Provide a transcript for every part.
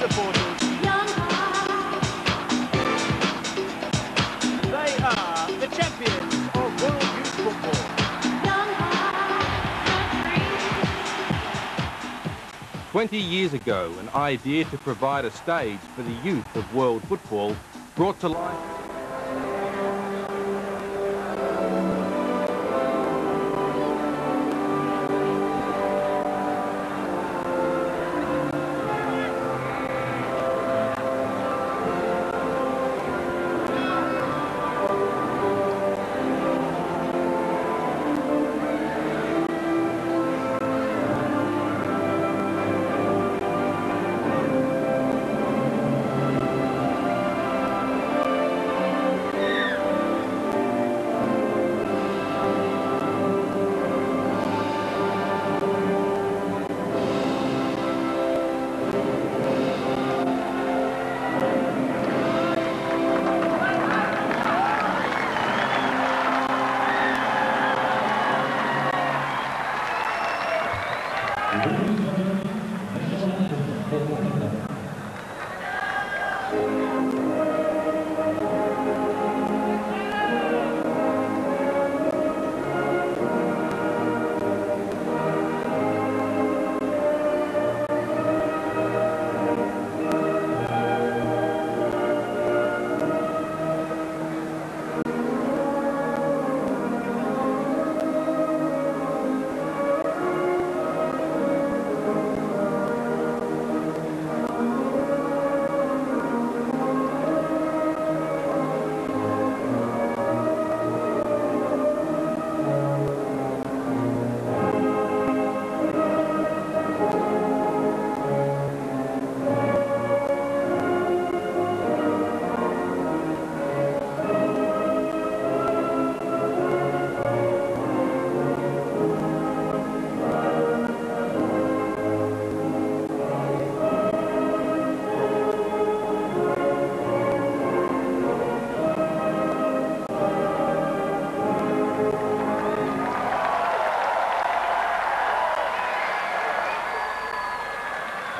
supporters. They are the champions of World Youth Football. 20 years ago, an idea to provide a stage for the youth of world football brought to life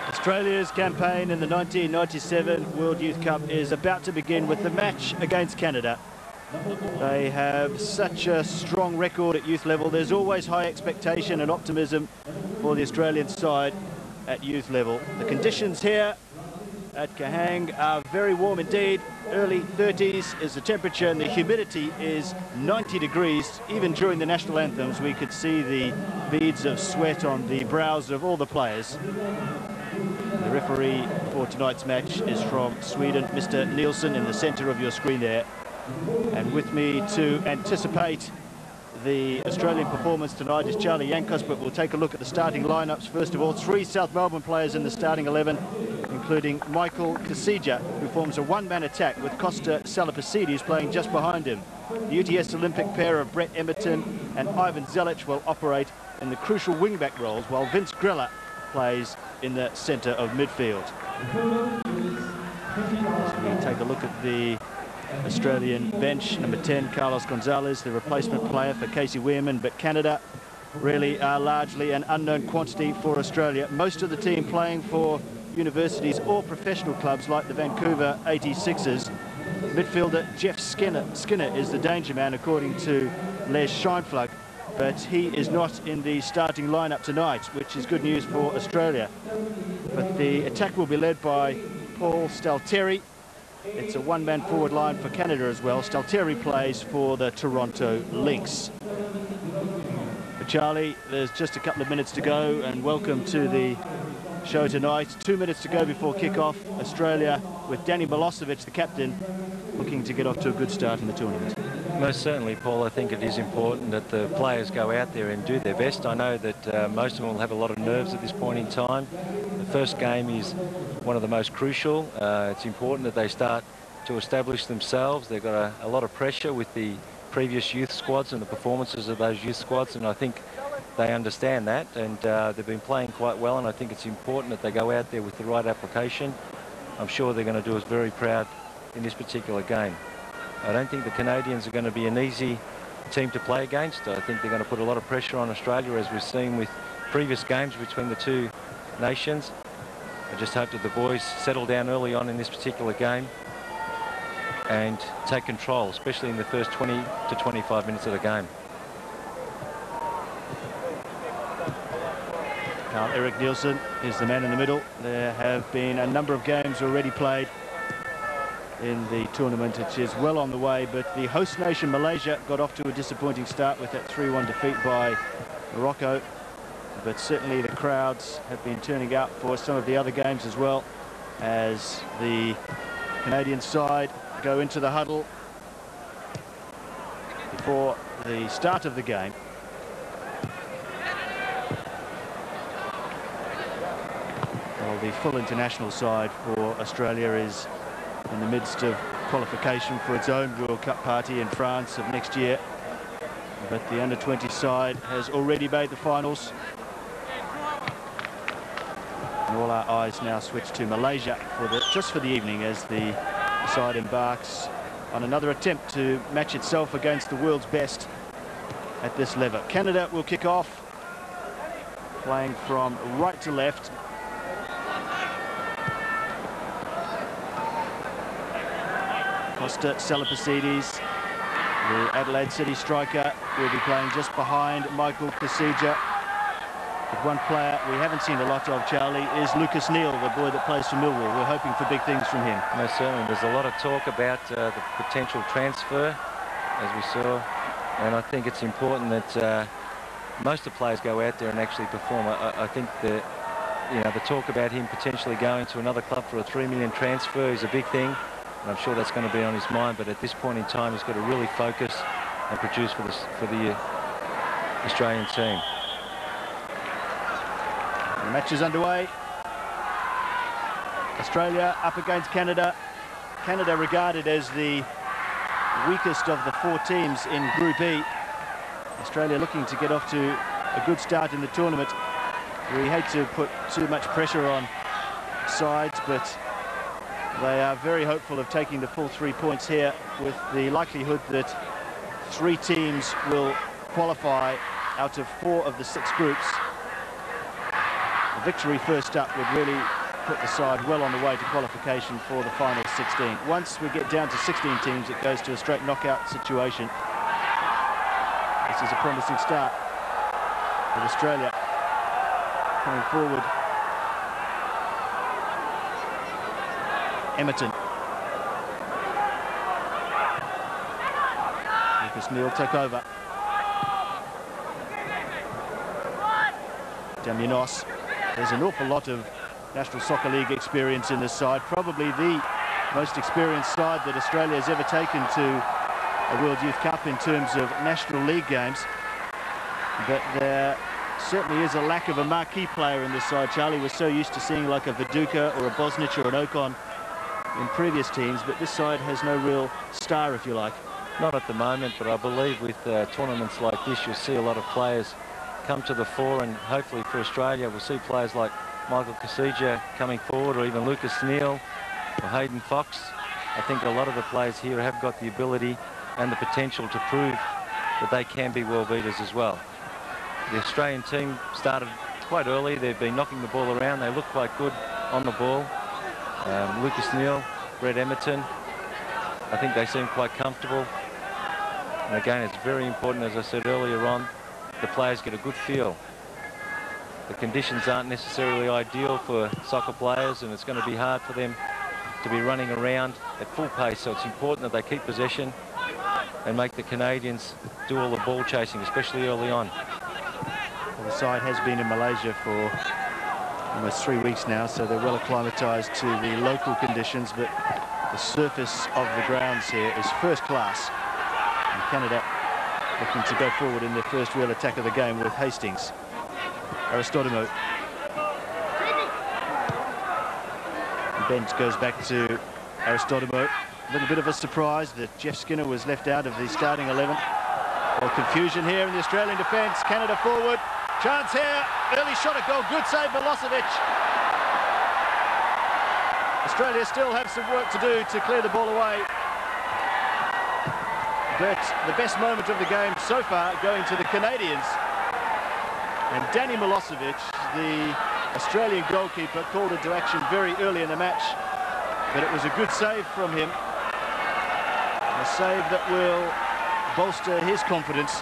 Australia's campaign in the 1997 World Youth Cup is about to begin with the match against Canada. They have such a strong record at youth level. There's always high expectation and optimism for the Australian side at youth level. The conditions here at Kahang are very warm indeed. Early 30s is the temperature and the humidity is 90 degrees. Even during the national anthems, we could see the beads of sweat on the brows of all the players. The referee for tonight's match is from Sweden, Mr. Nielsen, in the centre of your screen there. And with me to anticipate the Australian performance tonight is Charlie Yankos, but we'll take a look at the starting lineups. First of all, 3 South Melbourne players in the starting 11, including Michael Kasija, who forms a one-man attack with Costa Salapacides playing just behind him. The UTS Olympic pair of Brett Emerton and Ivan Zelic will operate in the crucial wing-back roles, while Vince Grella plays in the centre of midfield. So we take a look at the Australian bench. Number 10, Carlos Gonzalez, the replacement player for Casey Weirman, but Canada really are largely an unknown quantity for Australia. Most of the team playing for universities or professional clubs like the Vancouver 86ers. Midfielder Jeff Skinner is the danger man, according to Les Scheinflug, but he is not in the starting lineup tonight, which is good news for Australia. But the attack will be led by Paul Stalteri. It's a one-man forward line for Canada as well. Stalteri plays for the Toronto Lynx. For Charlie, there's just a couple of minutes to go, and welcome to the show tonight. 2 minutes to go before kick-off. Australia, with Danny Milosevic, the captain, looking to get off to a good start in the tournament. Most certainly, Paul. I think it is important that the players go out there and do their best. I know that most of them will have a lot of nerves at this point in time. The first game is one of the most crucial. It's important that they start to establish themselves. They've got a lot of pressure with the previous youth squads and the performances of those youth squads, and I think they understand that, and they've been playing quite well, and I think it's important that they go out there with the right application. I'm sure they're going to do us very proud in this particular game. I don't think the Canadians are going to be an easy team to play against. I think they're going to put a lot of pressure on Australia, as we've seen with previous games between the two nations. I just hope that the boys settle down early on in this particular game and take control, especially in the first 20 to 25 minutes of the game. Now, Eric Nielsen is the man in the middle. There have been a number of games already played in the tournament. It is well on the way, but the host nation Malaysia got off to a disappointing start with that 3-1 defeat by Morocco. But certainly the crowds have been turning out for some of the other games as well, as the Canadian side go into the huddle before the start of the game. Well, the full international side for Australia is in the midst of qualification for its own World Cup party in France of next year. But the under-20 side has already made the finals. And all our eyes now switch to Malaysia just for the evening, as the side embarks on another attempt to match itself against the world's best at this level. Canada will kick off, playing from right to left. Costa Salapasides, the Adelaide City striker, will be playing just behind Michael Kasija. But one player we haven't seen a lot of, Charlie, is Lucas Neal, the boy that plays for Millwall. We're hoping for big things from him. Most certainly. There's a lot of talk about the potential transfer, as we saw, and I think it's important that most of the players go out there and actually perform. I think that, you know, the talk about him potentially going to another club for a $3 million transfer is a big thing, and I'm sure that's going to be on his mind. But at this point in time, he's got to really focus and produce for the Australian team. The match is underway. Australia up against Canada. Canada regarded as the weakest of the 4 teams in Group E. Australia looking to get off to a good start in the tournament. We hate to put too much pressure on sides, but they are very hopeful of taking the full 3 points here, with the likelihood that 3 teams will qualify out of 4 of the 6 groups. A victory first up would really put the side well on the way to qualification for the final 16. Once we get down to 16 teams, it goes to a straight knockout situation. This is a promising start with Australia coming forward. Emerton. Lucas Neal took over. Damianos. There's an awful lot of National Soccer League experience in this side. Probably the most experienced side that Australia has ever taken to a World Youth Cup in terms of National League games. But there certainly is a lack of a marquee player in this side. Charlie was so used to seeing like a Viduka or a Bosnich or an Ocon in previous teams, but this side has no real star, if you like. Not at the moment, but I believe with tournaments like this, you'll see a lot of players come to the fore, and hopefully for Australia we'll see players like Michael Kasija coming forward, or even Lucas Neal or Hayden Fox. I think a lot of the players here have got the ability and the potential to prove that they can be world beaters as well. The Australian team started quite early. They've been knocking the ball around. They look quite good on the ball. Lucas Neal, Brett Emerton, I think they seem quite comfortable. And again, it's very important, as I said earlier on, the players get a good feel. The conditions aren't necessarily ideal for soccer players, and it's going to be hard for them to be running around at full pace, so it's important that they keep possession and make the Canadians do all the ball chasing, especially early on. Well, the side has been in Malaysia for almost 3 weeks now, so they're well acclimatized to the local conditions, but the surface of the grounds here is first class. And Canada looking to go forward in their first real attack of the game with Hastings. Aristodimo. And Bent goes back to Aristodimo. A little bit of a surprise that Jeff Skinner was left out of the starting 11. Well, confusion here in the Australian defence. Canada forward. Chance here. Early shot at goal. Good save, Milosevic. Australia still have some work to do to clear the ball away. But the best moment of the game so far going to the Canadians. And Danny Milosevic, the Australian goalkeeper called into action very early in the match, but it was a good save from him. A save that will bolster his confidence.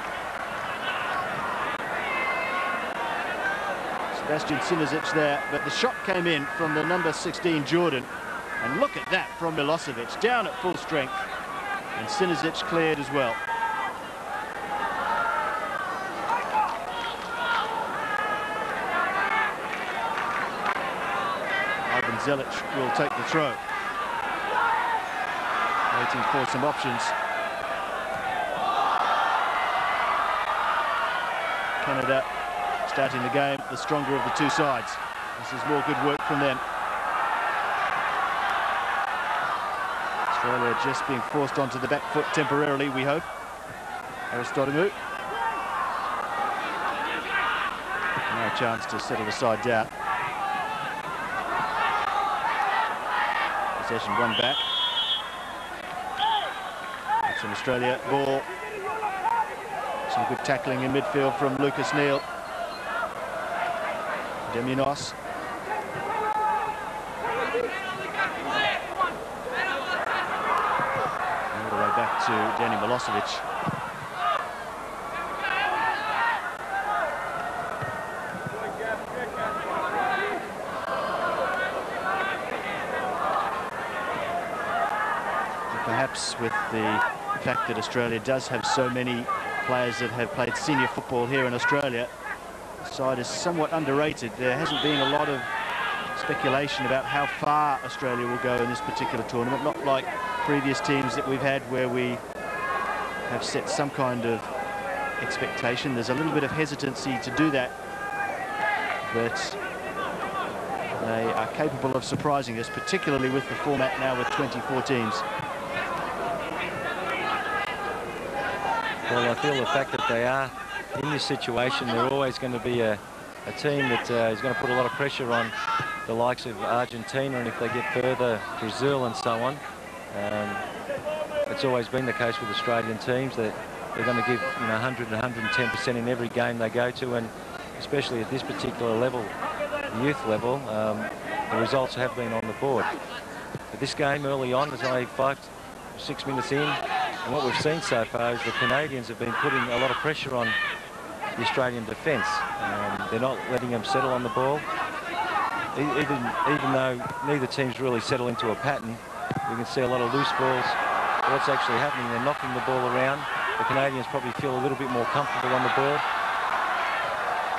Sebastian Sinisic there, but the shot came in from the number 16, Jordan. And look at that from Milosevic, down at full strength. And Sinisic cleared as well. Ivan Zelic will take the throw. Waiting for some options. Canada starting the game, the stronger of the two sides. This is more good work from them. Australia just being forced onto the back foot temporarily, we hope. Aristotle. No chance to settle the side down. Possession won back. It's an Australia ball. Some good tackling in midfield from Lucas Neal. Demianos. All the way back to Danny Milosevic. Perhaps with the fact that Australia does have so many players that have played senior football here in Australia, the side is somewhat underrated. There hasn't been a lot of speculation about how far Australia will go in this particular tournament, not like previous teams that we've had where we have set some kind of expectation. There's a little bit of hesitancy to do that, but they are capable of surprising us, particularly with the format now with 24 teams. Well, I feel the fact that they are in this situation, they're always going to be a team that is going to put a lot of pressure on the likes of Argentina, and if they get further, Brazil and so on. It's always been the case with Australian teams that they're going to give 100 and 110% in every game they go to, and especially at this particular level, the youth level, the results have been on the board. But this game early on, there's only 5 or 6 minutes in, and what we've seen so far is the Canadians have been putting a lot of pressure on the Australian defence. They're not letting them settle on the ball. Even though neither team's really settled into a pattern, we can see a lot of loose balls. What's actually happening, they're knocking the ball around. The Canadians probably feel a little bit more comfortable on the ball.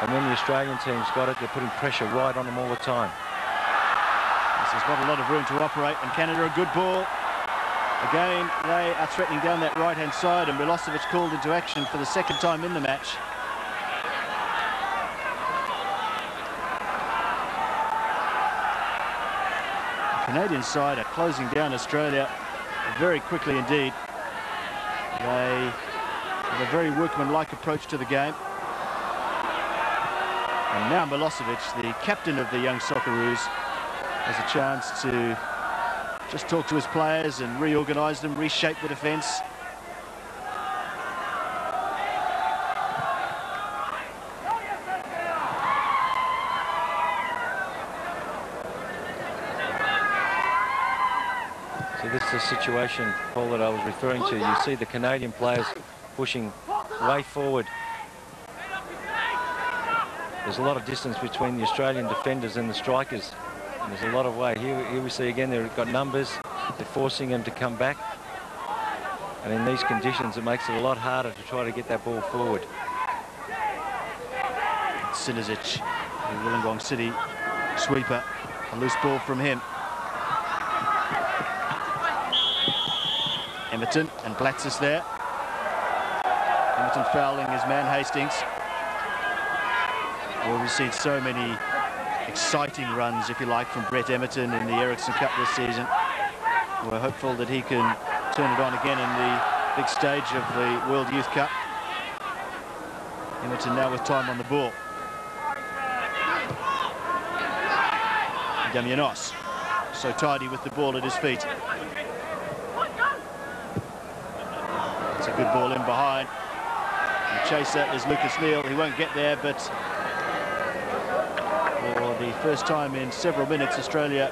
And when the Australian team's got it, they're putting pressure right on them all the time. There's not a lot of room to operate, and Canada a good ball. Again, they are threatening down that right-hand side, and Milosevic called into action for the second time in the match. The Canadian side are closing down Australia very quickly indeed. They have a very workmanlike approach to the game. And now Milosevic, the captain of the young Socceroos, has a chance to just talk to his players and reorganise them, reshape the defence. So this is the situation, Paul, that I was referring to. You see the Canadian players pushing way forward. There's a lot of distance between the Australian defenders and the strikers. And there's a lot of way. Here we see again they've got numbers. They're forcing them to come back. And in these conditions, it makes it a lot harder to try to get that ball forward. Sinisic, the Wollongong City sweeper. A loose ball from him. Emerton and Blatsis there. Emerton fouling his man Hastings. Well, we've seen so many exciting runs, if you like, from Brett Emerton in the Ericsson Cup this season. We're hopeful that he can turn it on again in the big stage of the World Youth Cup. Emerton now with time on the ball. Damianos, so tidy with the ball at his feet. It's a good ball in behind. The chaser is Lucas Neal. He won't get there, but For the first time in several minutes, Australia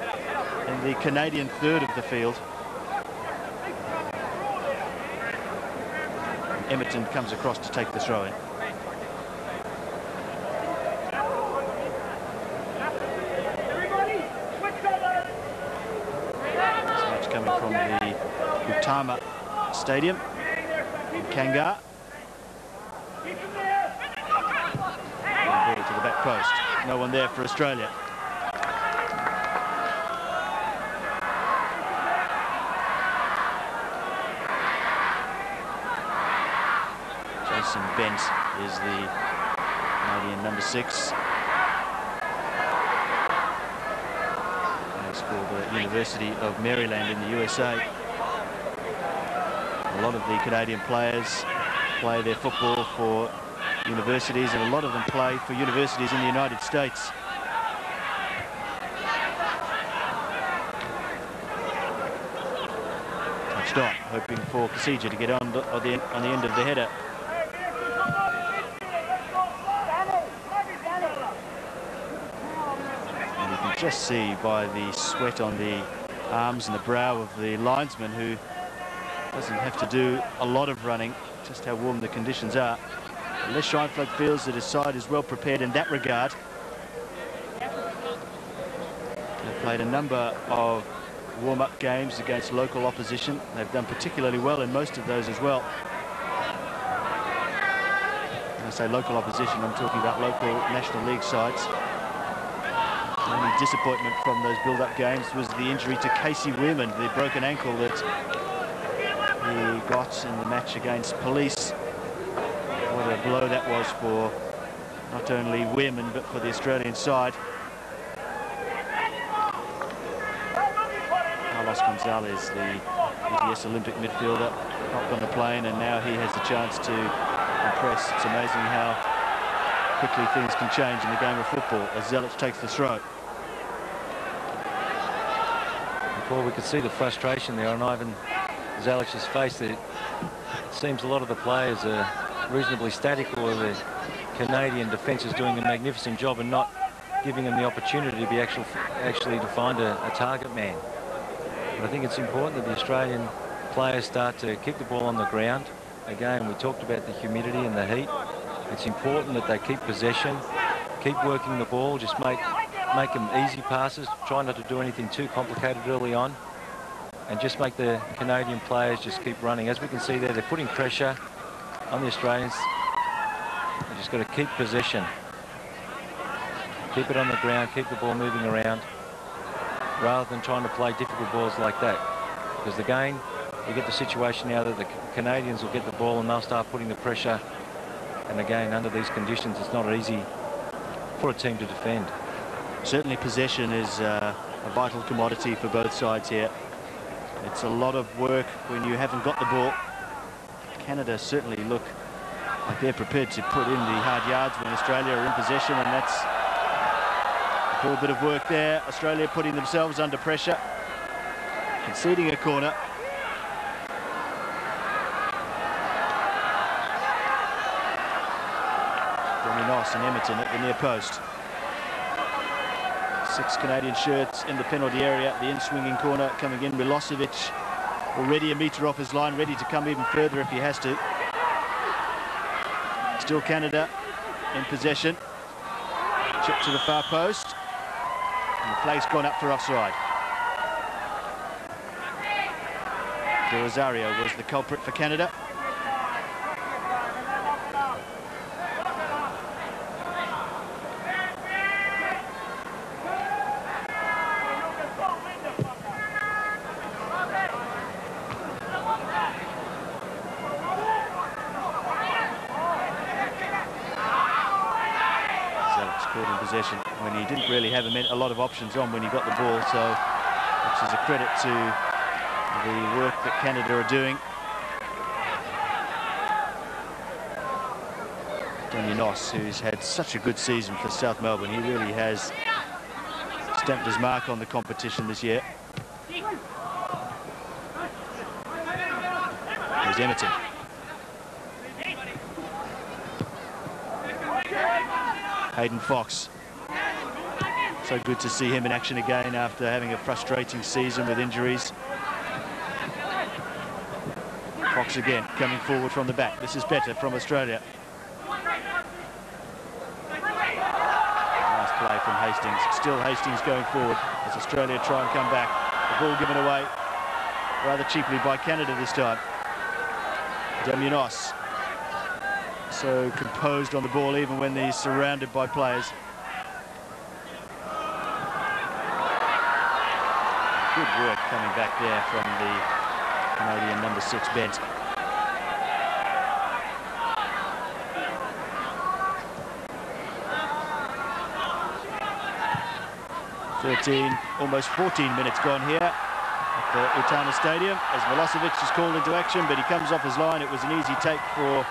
in the Canadian third of the field. Emerton comes across to take the throw in. This match coming from the Utama Stadium in Kangar. Ball to the back post. No one there for Australia. Jason Bent is the Canadian number 6. Plays for the University of Maryland in the USA. A lot of the Canadian players play their football for universities, and a lot of them play for universities in the United States. Touched on, hoping for Kasija to get on the end of the header. And you can just see by the sweat on the arms and the brow of the linesman, who doesn't have to do a lot of running, just how warm the conditions are. Les Scheinfeld feels that his side is well prepared in that regard. They've played a number of warm-up games against local opposition. They've done particularly well in most of those as well. When I say local opposition, I'm talking about local National League sides. The only disappointment from those build-up games was the injury to Casey Weirman, the broken ankle that he got in the match against Police. What a blow that was for not only Weirman but for the Australian side. Carlos Gonzalez, the ETS Olympic midfielder, hopped on the plane, and now he has the chance to impress. It's amazing how quickly things can change in the game of football as Zelic takes the throw. Before we could see the frustration there on Ivan Zelic's face. It seems a lot of the players are reasonably static, or the Canadian defence is doing a magnificent job and not giving them the opportunity to be actually to find a target man. But I think it's important that the Australian players start to kick the ball on the ground. Again, we talked about the humidity and the heat. It's important that they keep possession, keep working the ball, just make them easy passes, try not to do anything too complicated early on, and just make the Canadian players just keep running. As we can see there, they're putting pressure on the Australians. They just got to keep possession, keep it on the ground, keep the ball moving around, rather than trying to play difficult balls like that. Because again, we get the situation now that the Canadians will get the ball and they'll start putting the pressure. And again, under these conditions, it's not easy for a team to defend. Certainly possession is a vital commodity for both sides here. It's a lot of work when you haven't got the ball. Canada certainly look like they're prepared to put in the hard yards when Australia are in possession, and that's a full bit of work there. Australia putting themselves under pressure, conceding a corner. Ross and Emerton at the near post. 6 Canadian shirts in the penalty area, the in-swinging corner coming in. Milosevic already a metre off his line, ready to come even further if he has to. Still Canada in possession. Chip to the far post. And the flag's gone up for offside. De Rosario was the culprit for Canada. When he didn't really have a lot of options on when he got the ball, so which is a credit to the work that Canada are doing. Tony Noss, who's had such a good season for South Melbourne, he really has stamped his mark on the competition this year. Here's Emerton. Hayden Fox. So good to see him in action again after having a frustrating season with injuries. Fox again coming forward from the back. This is better from Australia. Nice play from Hastings. Still Hastings going forward as Australia try and come back. The ball given away rather cheaply by Canada this time. Damianos so composed on the ball even when he's surrounded by players. Good work coming back there from the Canadian number 6 Bent. Almost 14 minutes gone here at the Utana Stadium as Milosevic is called into action, but he comes off his line. It was an easy take for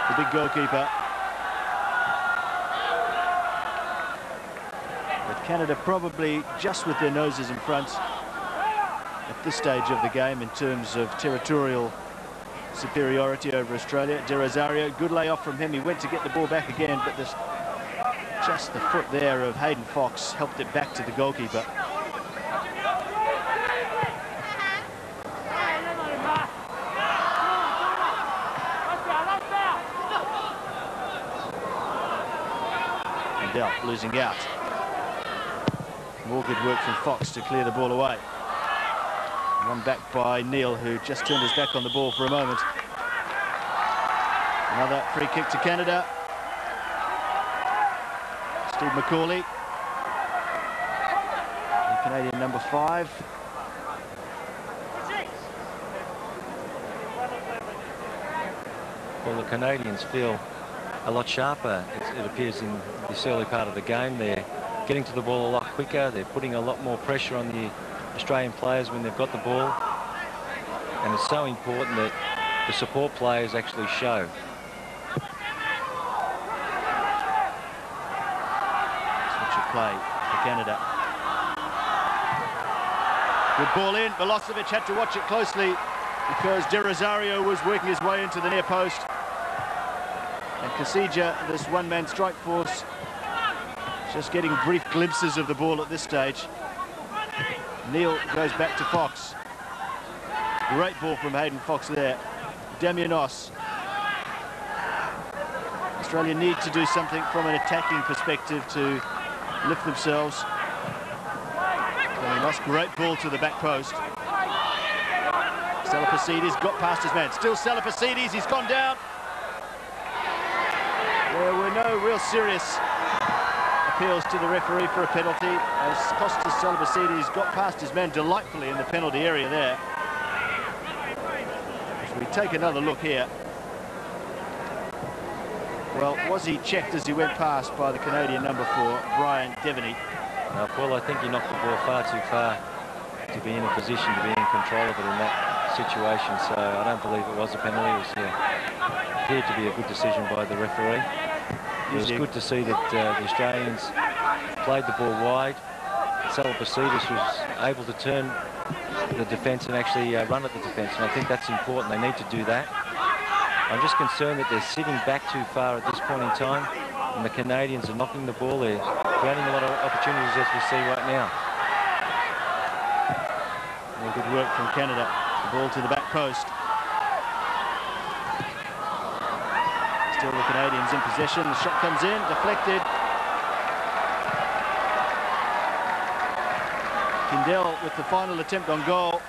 the big goalkeeper. But Canada probably just with their noses in front at this stage of the game in terms of territorial superiority over Australia. De Rosario, good layoff from him. He went to get the ball back again, but just the foot there of Hayden Fox helped it back to the goalkeeper. Losing out. More good work from Fox to clear the ball away. One back by Neil, who just turned his back on the ball for a moment. Another free kick to Canada. Steve McCauley, the Canadian number 5. Well, the Canadians feel a lot sharper, it appears, in this early part of the game. They're getting to the ball a lot quicker. They're putting a lot more pressure on the Australian players when they've got the ball. And it's so important that the support players actually show. Switch of play for Canada. Good ball in. Milosevic had to watch it closely because De Rosario was working his way into the near post. And Kasija, this one-man strike force, just getting brief glimpses of the ball at this stage. Neil goes back to Fox. Great ball from Hayden Fox there. Damianos. Australia need to do something from an attacking perspective to lift themselves. Damianos, great ball to the back post. Salapasides got past his man. Still Salapasides, he's gone down. There were no real serious appeals to the referee for a penalty as Costas Salapasides got past his man delightfully in the penalty area there. If we take another look here. Well, was he checked as he went past by the Canadian number 4, Brian Devaney? Paul, I think he knocked the ball far too far to be in a position to be in control of it in that situation, so I don't believe it was a penalty. It was, appeared to be a good decision by the referee. It was good to see that the Australians played the ball wide. Salapasides was able to turn the defence and actually run at the defence, and I think that's important. They need to do that. I'm just concerned that they're sitting back too far at this point in time, and the Canadians are knocking the ball. They're creating a lot of opportunities, as we see right now. Well, good work from Canada. The ball to the back post. Still the Canadians in possession. The shot comes in, deflected. Kindell with the final attempt on goal.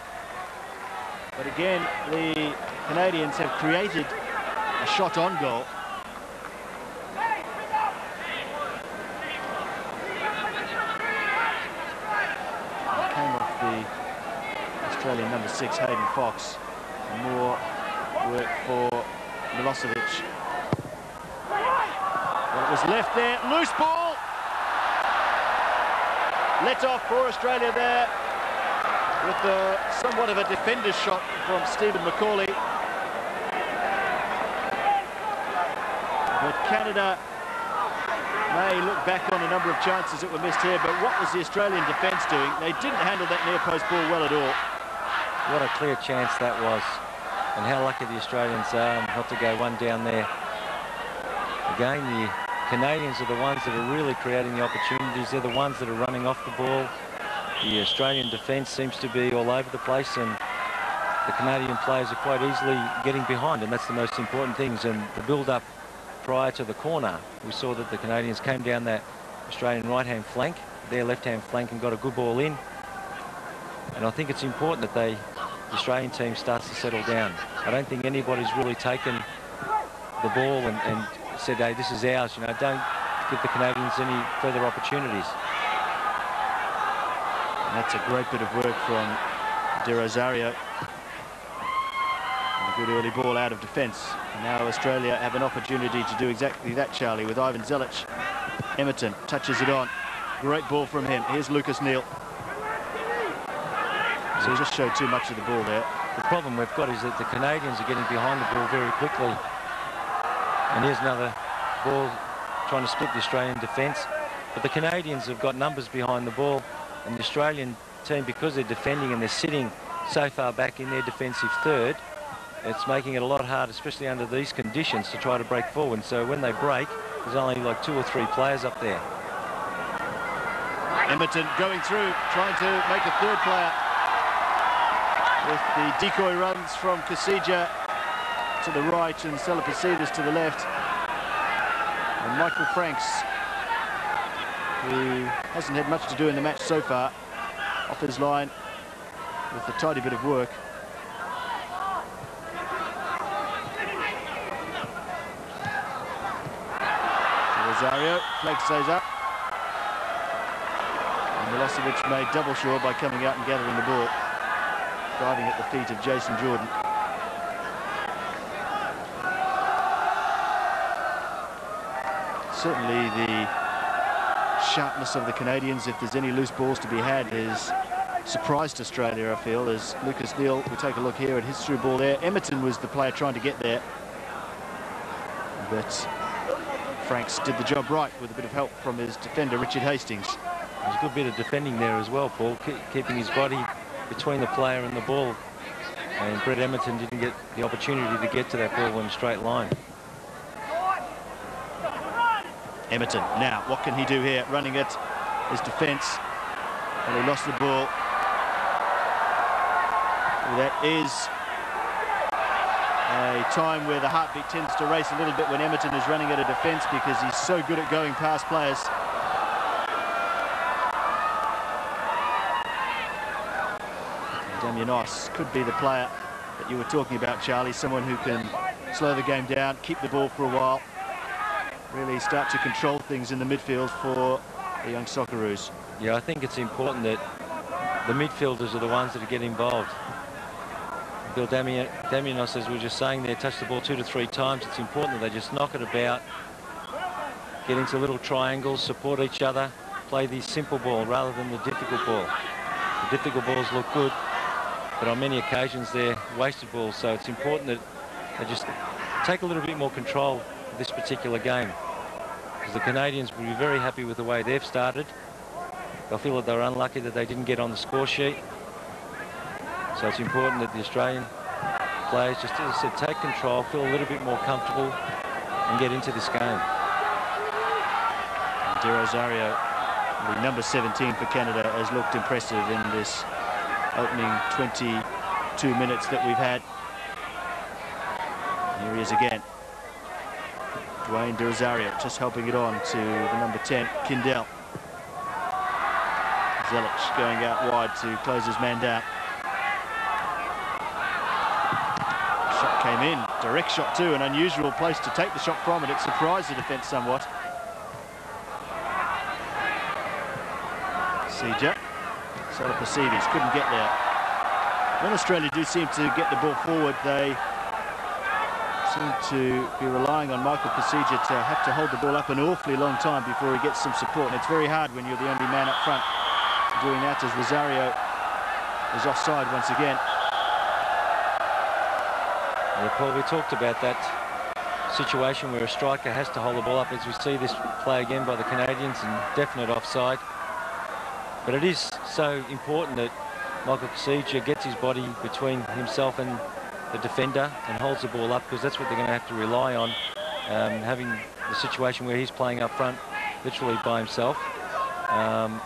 But again, the Canadians have created a shot on goal. It came off the Australian number 6, Hayden Fox. More work for Milosevic. Well, it was left there, loose ball. Let off for Australia there with somewhat of a defender's shot from Stephen McCauley. But Canada may look back on a number of chances that were missed here, but what was the Australian defence doing? They didn't handle that near post ball well at all. What a clear chance that was, and how lucky the Australians are not to go one down there. Again, the Canadians are the ones that are really creating the opportunities. They're the ones that are running off the ball. The Australian defence seems to be all over the place, and the Canadian players are quite easily getting behind, and that's the most important things. And the build-up prior to the corner, we saw that the Canadians came down that Australian right-hand flank, their left-hand flank, and got a good ball in. And I think it's important that the Australian team starts to settle down. I don't think anybody's really taken the ball and said, hey, this is ours. You know, don't give the Canadians any further opportunities. And that's a great bit of work from De Rosario. And a good early ball out of defence. And now Australia have an opportunity to do exactly that, Charlie, with Ivan Zelic. Emerton touches it on. Great ball from him. Here's Lucas Neal. So he just showed too much of the ball there. The problem we've got is that the Canadians are getting behind the ball very quickly. And here's another ball trying to split the Australian defence. But the Canadians have got numbers behind the ball. And the Australian team, because they're defending and they're sitting so far back in their defensive third, it's making it a lot harder, especially under these conditions, to try to break forward. So when they break, there's only like 2 or 3 players up there. Emerton going through, trying to make a third player. With the decoy runs from Kasija to the right and Salapasides to the left. And Michael Franks, who hasn't had much to do in the match so far, off his line with a tidy bit of work. Rosario, flag stays up. And Milosevic made double sure by coming out and gathering the ball. Driving at the feet of Jason Jordan. Certainly the sharpness of the Canadians, if there's any loose balls to be had, has surprised Australia, I feel, as Lucas Neal, we'll take a look here at his through ball there. Emerton was the player trying to get there. But Franks did the job right with a bit of help from his defender, Richard Hastings. There's a good bit of defending there as well, Paul, keeping his body between the player and the ball, and Brett Emerton didn't get the opportunity to get to that ball in a straight line. Emerton, now what can he do here? Running it, his defence, and he lost the ball. That is a time where the heartbeat tends to race a little bit when Emerton is running at a defence, because he's so good at going past players. Damianos could be the player that you were talking about, Charlie, someone who can slow the game down, keep the ball for a while, really start to control things in the midfield for the young Socceroos. Yeah, I think it's important that the midfielders are the ones that get involved. Bill Damianos, as we were just saying there, touched the ball 2 to 3 times. It's important that they just knock it about, get into little triangles, support each other, play the simple ball rather than the difficult ball. The difficult balls look good, but on many occasions they're wasted balls, so it's important that they just take a little bit more control of this particular game, because the Canadians will be very happy with the way they've started. They'll feel that they're unlucky that they didn't get on the score sheet, so it's important that the Australian players, just as I said, take control, feel a little bit more comfortable and get into this game. De Rosario, the number 17 for Canada, has looked impressive in this opening 22 minutes that we've had. Here he is again. Dwayne De Rosario just helping it on to the number 10, Kindell. Zelic going out wide to close his man down. Shot came in, direct shot too, an unusual place to take the shot from, and it surprised the defence somewhat. Seja, Salapasides couldn't get there. When Australia do seem to get the ball forward, they seem to be relying on Michael Kasija to have to hold the ball up an awfully long time before he gets some support, and it's very hard when you're the only man up front doing that, as Rosario is offside once again. Yeah, Paul, we talked about that situation where a striker has to hold the ball up, as we see this play again by the Canadians, and definite offside. But it is so important that Michael Kasija gets his body between himself and the defender and holds the ball up, because that's what they're going to have to rely on. Having the situation where he's playing up front literally by himself.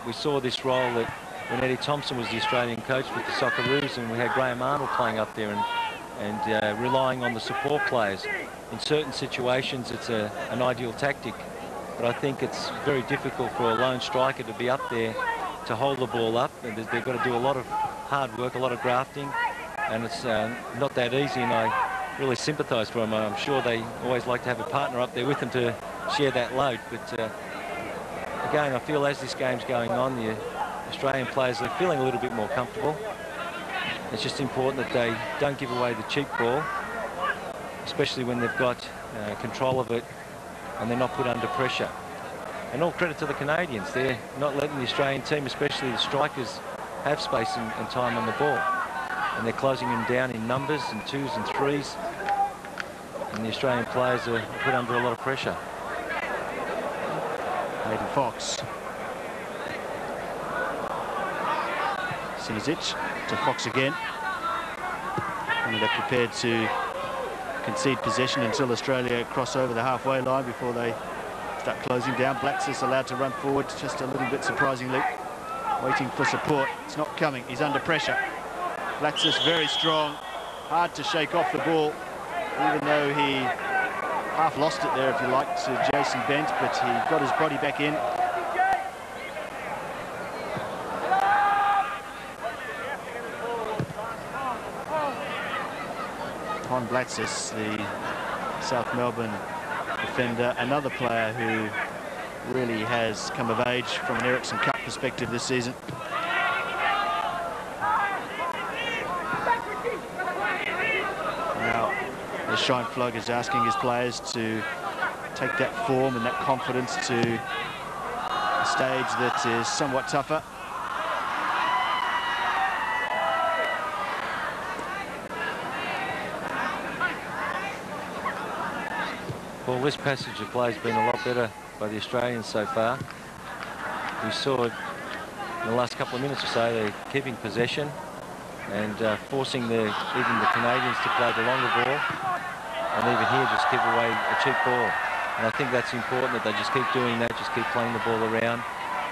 We saw this role that when Eddie Thompson was the Australian coach with the Socceroos, and we had Graham Arnold playing up there and relying on the support players. In certain situations, it's an ideal tactic, but I think it's very difficult for a lone striker to be up there to hold the ball up, and they've got to do a lot of hard work, a lot of grafting, and it's not that easy, and I really sympathise for them. I'm sure they always like to have a partner up there with them to share that load, but again, I feel as this game's going on, the Australian players are feeling a little bit more comfortable. It's just important that they don't give away the cheap ball, especially when they've got control of it and they're not put under pressure. And all credit to the Canadians. They're not letting the Australian team, especially the strikers, have space and time on the ball. And they're closing them down in numbers and 2s and 3s. And the Australian players are put under a lot of pressure. Hayden Fox. Sinisic to Fox again. And they're prepared to concede possession until Australia cross over the halfway line before they start closing down. Blacksis allowed to run forward just a little bit surprisingly, waiting for support. It's not coming. He's under pressure. Blacksis very strong, hard to shake off the ball, even though he half lost it there, if you like, to Jason Bent, but he got his body back in. Con Blacksis, the South Melbourne defender, another player who really has come of age from an Ericsson Cup perspective this season. Now, the Shine Flug is asking his players to take that form and that confidence to a stage that is somewhat tougher. Well, this passage of play has been a lot better by the Australians so far. We saw it in the last couple of minutes or so, they're keeping possession and forcing even the Canadians to play the longer ball, and even here just give away a cheap ball. And I think that's important, that they just keep doing that, just keep playing the ball around,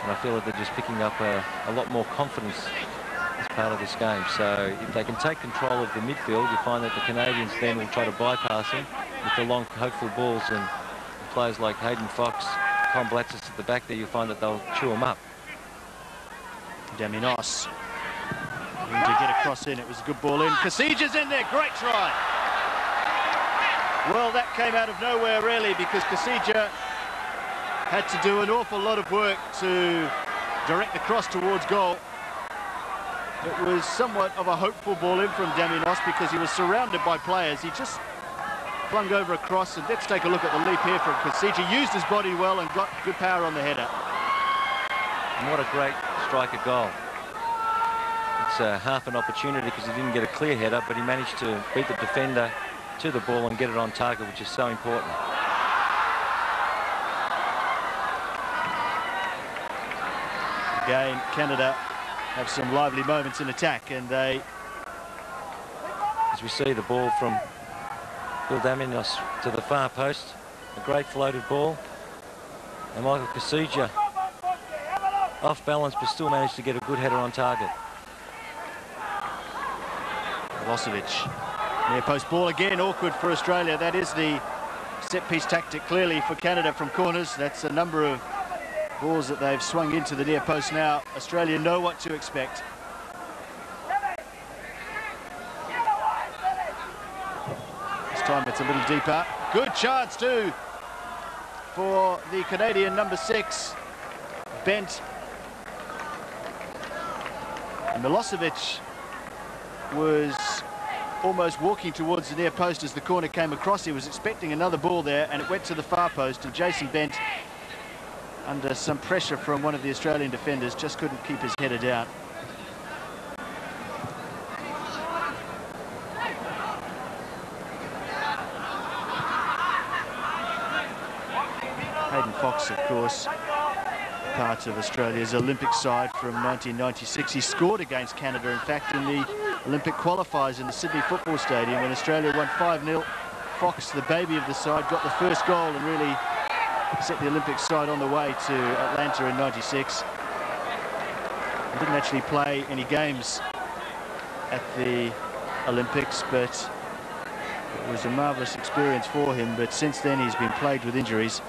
and I feel that they're just picking up a lot more confidence as part of this game. So if they can take control of the midfield, you find that the Canadians then will try to bypass them with the long, hopeful balls, and players like Hayden Fox, Con Blacksis at the back there, you find that they'll chew them up. Daminos to get across in. It was a good ball in. Kasija's in there. Great try. Well, that came out of nowhere, really, because Kasija had to do an awful lot of work to direct the cross towards goal. It was somewhat of a hopeful ball in from Daminos because he was surrounded by players. He just flung over a cross, and let's take a look at the leap here from Kasija. Used his body well and got good power on the header. And what a great striker goal. It's half an opportunity because he didn't get a clear header, but he managed to beat the defender to the ball and get it on target, which is so important. Again, Canada have some lively moments in attack, and they... As we see the ball from Bill Daminos to the far post, a great floated ball, and Michael Kasija off balance but still managed to get a good header on target. Milosevic, near post ball again, awkward for Australia. That is the set-piece tactic clearly for Canada from corners. That's a number of balls that they've swung into the near post now. Australia know what to expect. This time it's a little deeper. Good chance too for the Canadian number 6, Bent. And Milosevic was almost walking towards the near post as the corner came across. He was expecting another ball there, and it went to the far post, and Jason Bent, under some pressure from one of the Australian defenders, just couldn't keep his header down. Hayden Fox, of course, part of Australia's Olympic side from 1996. He scored against Canada, in fact, in the Olympic qualifiers in the Sydney Football Stadium when Australia won 5-0. Fox, the baby of the side, got the first goal and really set the Olympic side on the way to Atlanta in '96. He didn't actually play any games at the Olympics, but it was a marvellous experience for him. But since then he's been plagued with injuries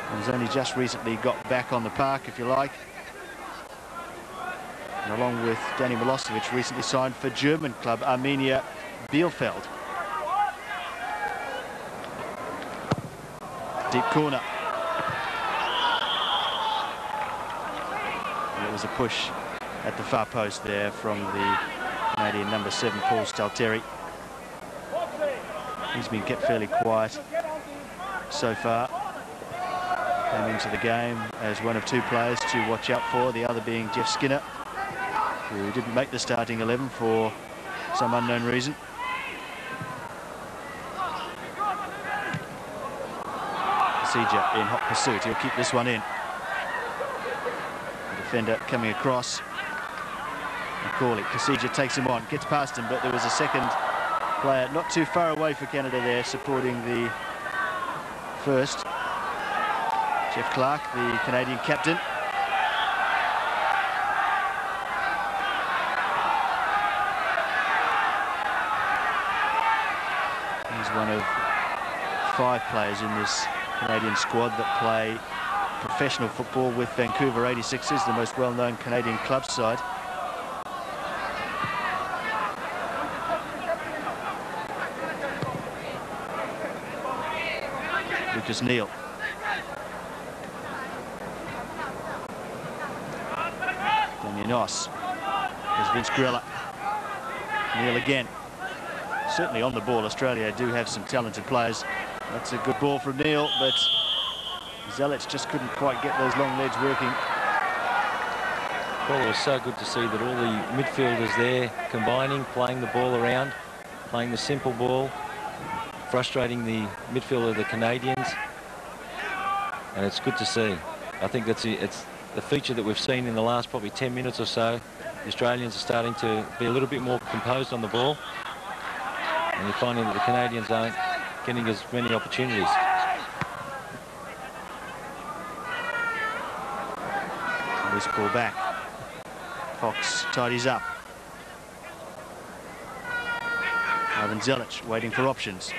and has only just recently got back on the park, if you like. And along with Danny Milosevic, recently signed for German club Arminia Bielefeld. Deep corner. And it was a push at the far post there from the Canadian number 7, Paul Stalteri. He's been kept fairly quiet so far. Came into the game as one of 2 players to watch out for, the other being Jeff Skinner, who didn't make the starting 11 for some unknown reason. Kasija in hot pursuit. He'll keep this one in. The defender coming across. Macaulay. Kasija takes him on, gets past him, but there was a second player not too far away for Canada there, supporting the first. Jeff Clark, the Canadian captain. He's one of 5 players in this Canadian squad that play professional football with Vancouver 86ers, the most well-known Canadian club side. Lucas Neal. Damien Oss. There's Vince Grella. Neal again. Certainly on the ball, Australia do have some talented players. That's a good ball from Neal, but Zelic just couldn't quite get those long legs working. Well, it was so good to see that all the midfielders there combining, playing the ball around, playing the simple ball, frustrating the midfield of the Canadians. And it's good to see. I think it's the feature that we've seen in the last probably 10 minutes or so. The Australians are starting to be a little bit more composed on the ball. And you're finding that the Canadians aren't getting as many opportunities. This ball back. Fox tidies up. Ivan Zelic waiting for options.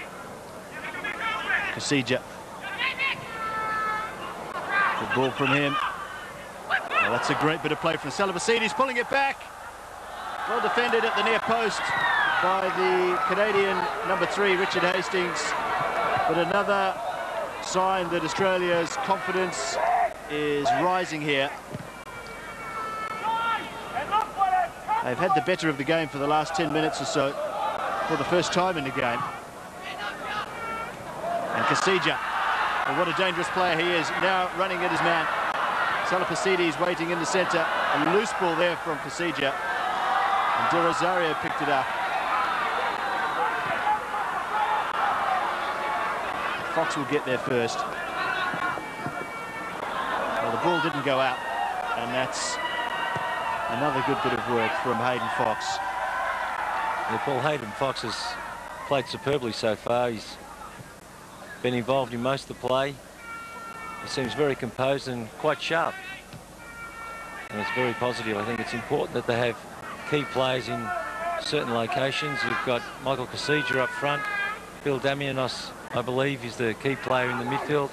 Kasija. Good ball from him. Well, that's a great bit of play from Salavacides, pulling it back. Well defended at the near post by the Canadian number 3, Richard Hastings. But another sign that Australia's confidence is rising here. They've had the better of the game for the last 10 minutes or so, for the first time in the game. And Kasija, well, what a dangerous player he is, now running at his man. Salavacides waiting in the centre. A loose ball there from Kasija. And De Rosario picked it up. Fox will get there first. Well, the ball didn't go out, and that's another good bit of work from Hayden Fox. Yeah, Paul, Hayden Fox has played superbly so far. He's been involved in most of the play. He seems very composed and quite sharp. And it's very positive. I think it's important that they have key players in certain locations. You've got Michael Kasija up front. Bill Damianos, I believe, is the key player in the midfield.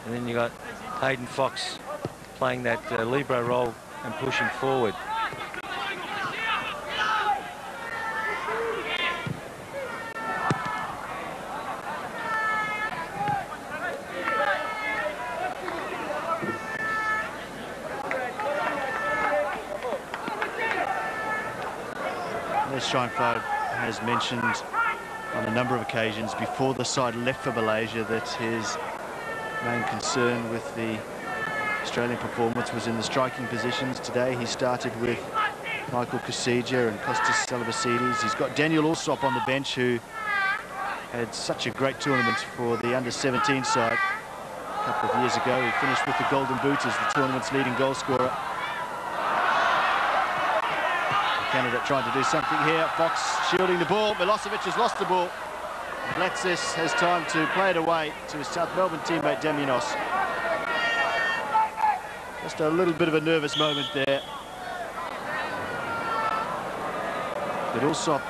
And then you've got Hayden Fox playing that libero role and pushing forward. As Scheinfeld has mentioned on a number of occasions before the side left for Malaysia, that his main concern with the Australian performance was in the striking positions. Today he started with Michael Kasija and Kostas Salavacides. He's got Daniel Allsop on the bench, who had such a great tournament for the under-17 side a couple of years ago. He finished with the Golden Boot as the tournament's leading goal scorer. Canada trying to do something here. Fox shielding the ball. Milosevic has lost the ball. Blatsis has time to play it away to his South Melbourne teammate Damianos. Just a little bit of a nervous moment there. But Allsop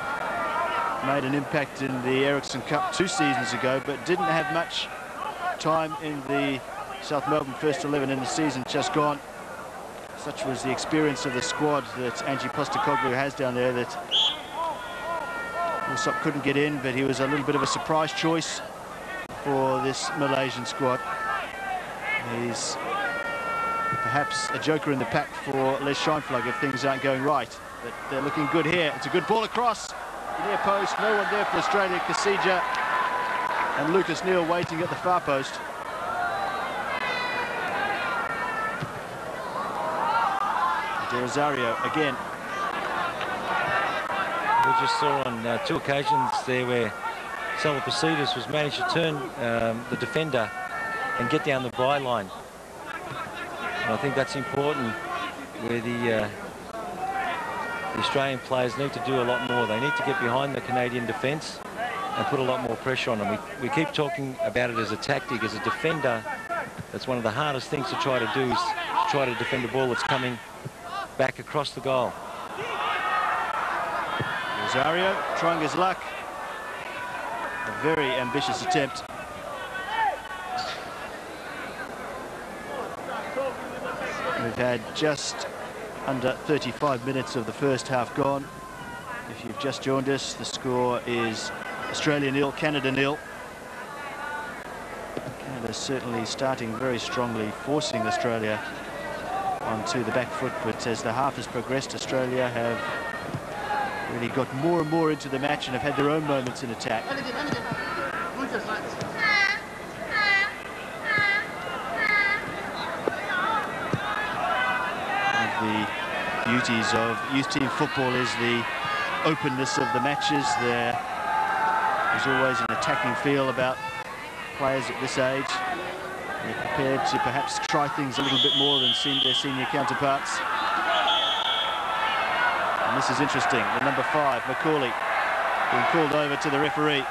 made an impact in the Ericsson Cup 2 seasons ago, but didn't have much time in the South Melbourne first 11 in the season just gone. Such was the experience of the squad that Angie Postecoglou has down there that Allsop couldn't get in, but he was a little bit of a surprise choice for this Malaysian squad. He's perhaps a joker in the pack for Les Scheinflug if things aren't going right. But they're looking good here. It's a good ball across. Near post, no one there for Australia. Kasija and Lucas Neal waiting at the far post. De Rosario again. We just saw on 2 occasions there where Salapasidis was managed to turn the defender and get down the byline. And I think that's important, where the Australian players need to do a lot more. They need to get behind the Canadian defence and put a lot more pressure on them. We keep talking about it as a tactic. As a defender, that's one of the hardest things to try to do, is to try to defend a ball that's coming back across the goal. Rosario trying his luck. A very ambitious attempt. We've had just under 35 minutes of the first half gone. If you've just joined us, the score is Australia 0, Canada 0. Canada certainly starting very strongly, forcing Australia onto the back foot, but as the half has progressed, Australia have really got more and more into the match and have had their own moments in attack. The beauties of youth team football is the openness of the matches. There is always an attacking feel about players at this age. They're prepared to perhaps try things a little bit more than their senior counterparts. And this is interesting. The number 5, Macaulay, being called over to the referee.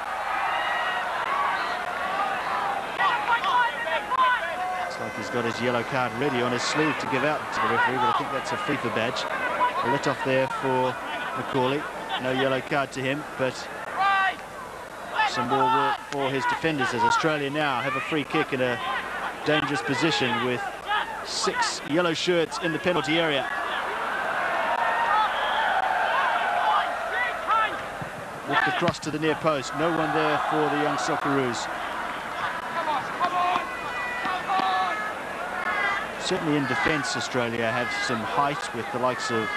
He's got his yellow card ready on his sleeve to give out to the referee, but I think that's a FIFA badge. A let off there for Macaulay. No yellow card to him, but some more work for his defenders as Australia now have a free kick in a dangerous position with 6 yellow shirts in the penalty area. Whipped across to the near post. No one there for the young Socceroos. Certainly in defence, Australia have some height with the likes of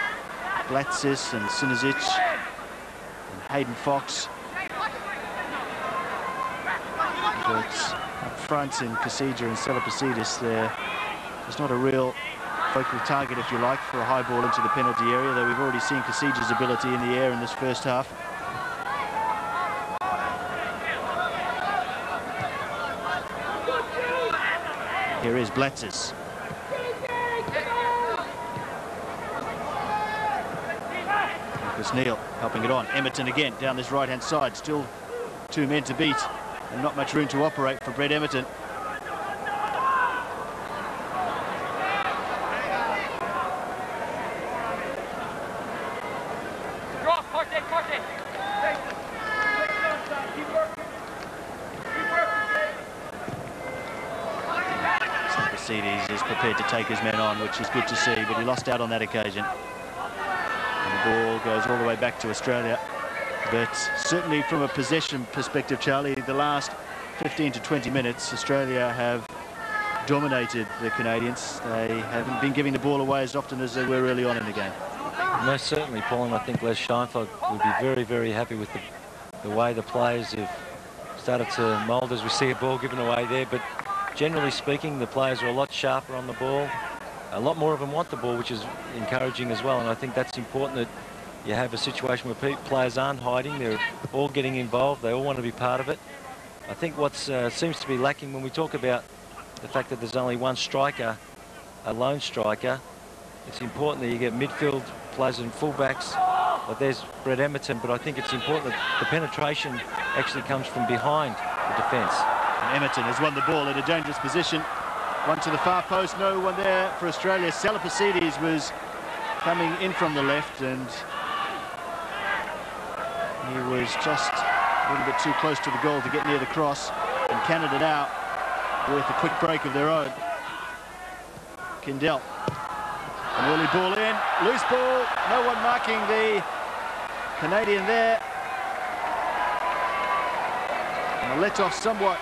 Blatsis and Sinazic and Hayden Fox. But up front in Kasija and Salapasidis, there's not a real focal target, if you like, for a high ball into the penalty area, though we've already seen Kasija's ability in the air in this first half. Here is Blatsis. Lucas Neal helping it on. Emerton again down this right-hand side. Still 2 men to beat and not much room to operate for Brett Emerton. Mercedes is prepared to take his men on, which is good to see, but he lost out on that occasion. And the ball goes all the way back to Australia. But certainly from a possession perspective, Charlie, the last 15 to 20 minutes, Australia have dominated the Canadians. They haven't been giving the ball away as often as they were early on in the game. Most certainly, Paul, and I think Les Scheinflug would be very, very happy with the way the players have started to mould as we see a ball given away there. But generally speaking, the players are a lot sharper on the ball. A lot more of them want the ball, which is encouraging as well. And I think that's important, that you have a situation where players aren't hiding. They're all getting involved. They all want to be part of it. I think what seems to be lacking when we talk about the fact that there's only one striker, a lone striker, it's important that you get midfield players and fullbacks But there's Brett Emerton, but I think it's important that the penetration actually comes from behind the defence. And Emerton has won the ball in a dangerous position. One to the far post, no one there for Australia. Salapasides was coming in from the left, and he was just a little bit too close to the goal to get near the cross. And Canada now with a quick break of their own. Kindell. An early ball in, loose ball, no one marking the Canadian there. And a let off somewhat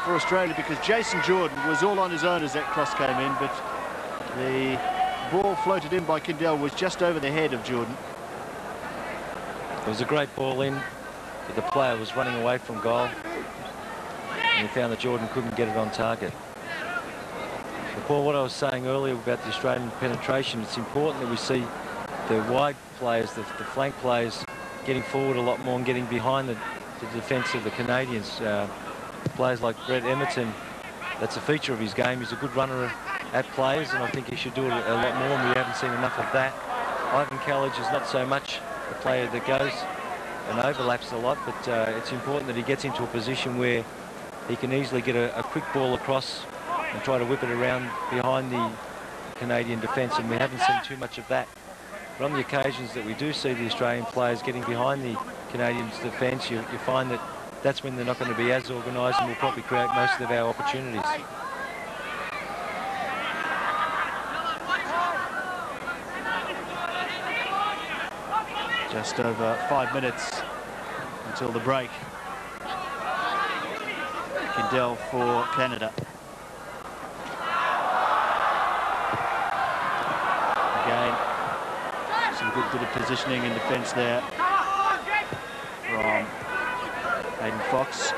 for Australia because Jason Jordan was all on his own as that cross came in, but the ball floated in by Kindell was just over the head of Jordan. It was a great ball in, but the player was running away from goal, and he found that Jordan couldn't get it on target. But Paul, what I was saying earlier about the Australian penetration, it's important that we see the wide players, the flank players, getting forward a lot more and getting behind the defence of the Canadians. Players like Brett Emerton, that's a feature of his game. He's a good runner at players, and I think he should do it a lot more, and we haven't seen enough of that. Ivan Kallage is not so much a player that goes and overlaps a lot, but it's important that he gets into a position where he can easily get a quick ball across and try to whip it around behind the Canadian defence, and we haven't seen too much of that. But on the occasions that we do see the Australian players getting behind the Canadians' defence, you find that that's when they're not going to be as organised and will probably create most of our opportunities. Just over 5 minutes until the break. Kindell for Canada. Again, some good bit of positioning in defence there from Hayden Fox.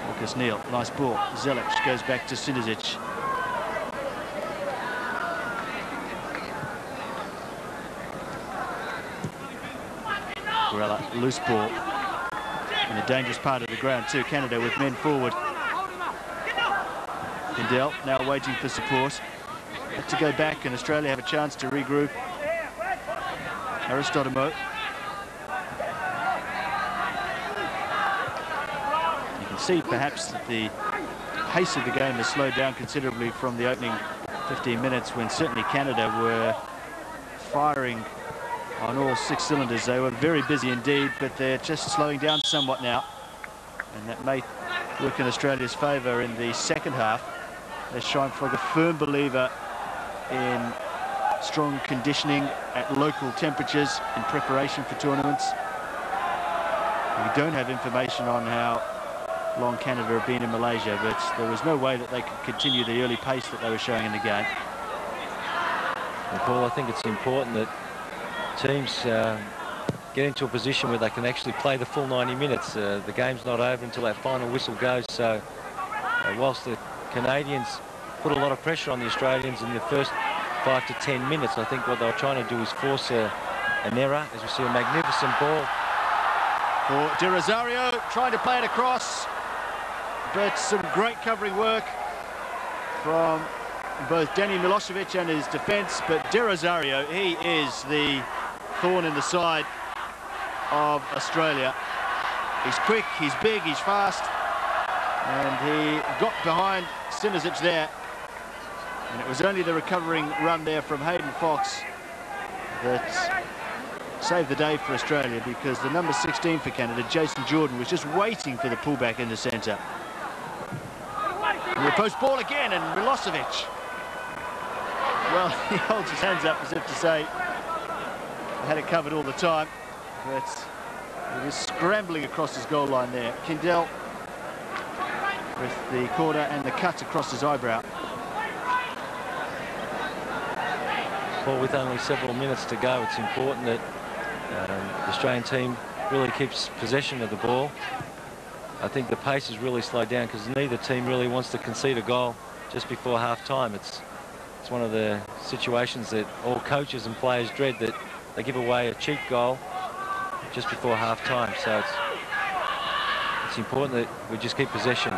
Lucas Neal, nice ball. Zelic goes back to Sinisic. Loose ball in a dangerous part of the ground too. Canada with men forward. Kindell now waiting for support. Had to go back, and Australia have a chance to regroup. Aristotimo. You can see perhaps that the pace of the game has slowed down considerably from the opening 15 minutes, when certainly Canada were firing on all 6 cylinders. They were very busy indeed, but they're just slowing down somewhat now, and that may work in Australia's favour in the second half. As Scheinflug, a firm believer in strong conditioning at local temperatures in preparation for tournaments. We don't have information on how long Canada have been in Malaysia, but there was no way that they could continue the early pace that they were showing in the game. Well, Paul, I think it's important that teams get into a position where they can actually play the full 90 minutes. The game's not over until that final whistle goes, so whilst the Canadians put a lot of pressure on the Australians in the first 5 to 10 minutes, I think what they were trying to do is force an error, as we see a magnificent ball. For De Rosario, trying to play it across, but some great covering work from both Danny Milosevic and his defence. But De Rosario, he is the thorn in the side of Australia. He's quick, he's big, he's fast, and he got behind Sinisic there, and it was only the recovering run there from Hayden Fox that saved the day for Australia, because the number 16 for Canada, Jason Jordan, was just waiting for the pullback in the centre. And the post ball again, and Milosevic, well, he holds his hands up as if to say, I had it covered all the time, but he was scrambling across his goal line there. Kindell with the corner and the cut across his eyebrow. Well, with only several minutes to go, it's important that the Australian team really keeps possession of the ball. I think the pace has really slowed down because neither team really wants to concede a goal just before half-time. It's one of the situations that all coaches and players dread, that they give away a cheap goal just before half-time. So it's important that we just keep possession.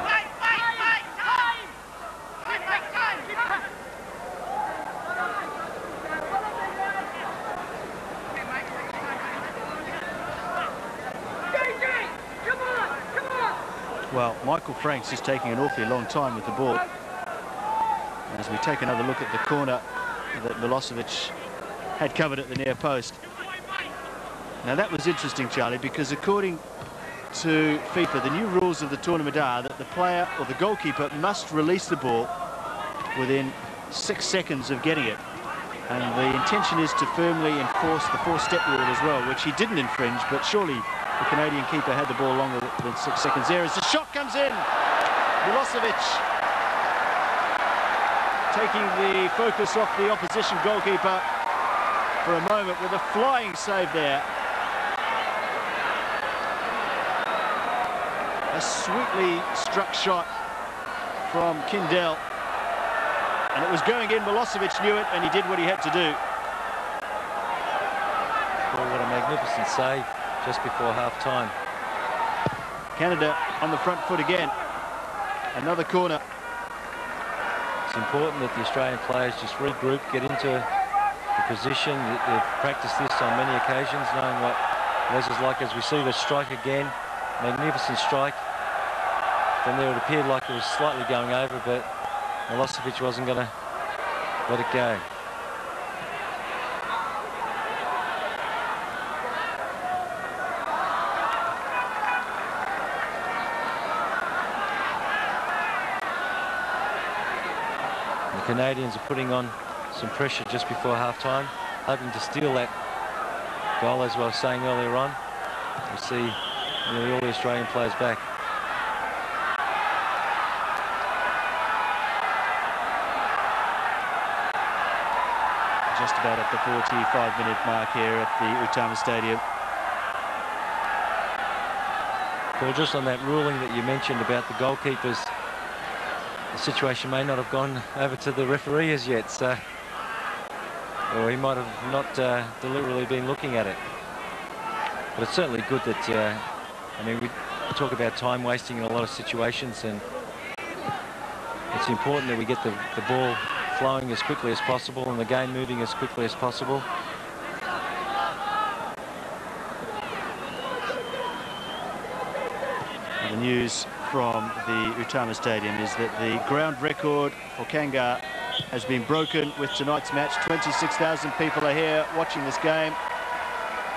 Well, Michael Franks is taking an awfully long time with the ball. As we take another look at the corner that Milosevic had covered at the near post. Now that was interesting, Charlie, because according to FIFA, the new rules of the tournament are that the player or the goalkeeper must release the ball within 6 seconds of getting it. And the intention is to firmly enforce the 4-step rule as well, which he didn't infringe, but surely the Canadian keeper had the ball longer than 6 seconds there as the shot comes in. Milosevic taking the focus off the opposition goalkeeper for a moment with a flying save there. A sweetly struck shot from Kindell. And it was going in. Milosevic knew it, and he did what he had to do. Well, what a magnificent save just before half-time. Canada on the front foot again. Another corner. It's important that the Australian players just regroup, get into the position. They've practiced this on many occasions, knowing what Les is like. As we see the strike again, magnificent strike. From there it appeared like it was slightly going over, but Milosevic wasn't going to let it go. The Canadians are putting on some pressure just before half-time, hoping to steal that goal, as I was saying earlier on. We see nearly all the Australian players back. Just about at the 45-minute mark here at the Utama Stadium. Well, just on that ruling that you mentioned about the goalkeepers, the situation may not have gone over to the referee as yet, so, or he might have not deliberately been looking at it. But it's certainly good that, I mean, we talk about time wasting in a lot of situations, and it's important that we get the ball flowing as quickly as possible and the game moving as quickly as possible. The news from the Utama Stadium is that the ground record for Kangar has been broken with tonight's match. 26,000 people are here watching this game.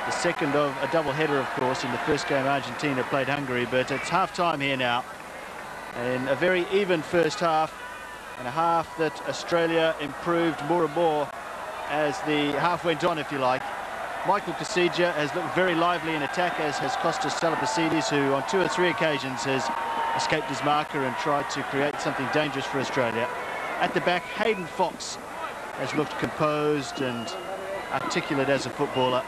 The second of a double-header, of course. In the first game, Argentina played Hungary, but it's half-time here now. And a very even first half, and a half that Australia improved more and more as the half went on, if you like. Michael Kasija has looked very lively in attack, as has Kostas Salapasidis, who on 2 or 3 occasions has escaped his marker and tried to create something dangerous for Australia. At the back, Hayden Fox has looked composed and articulate as a footballer.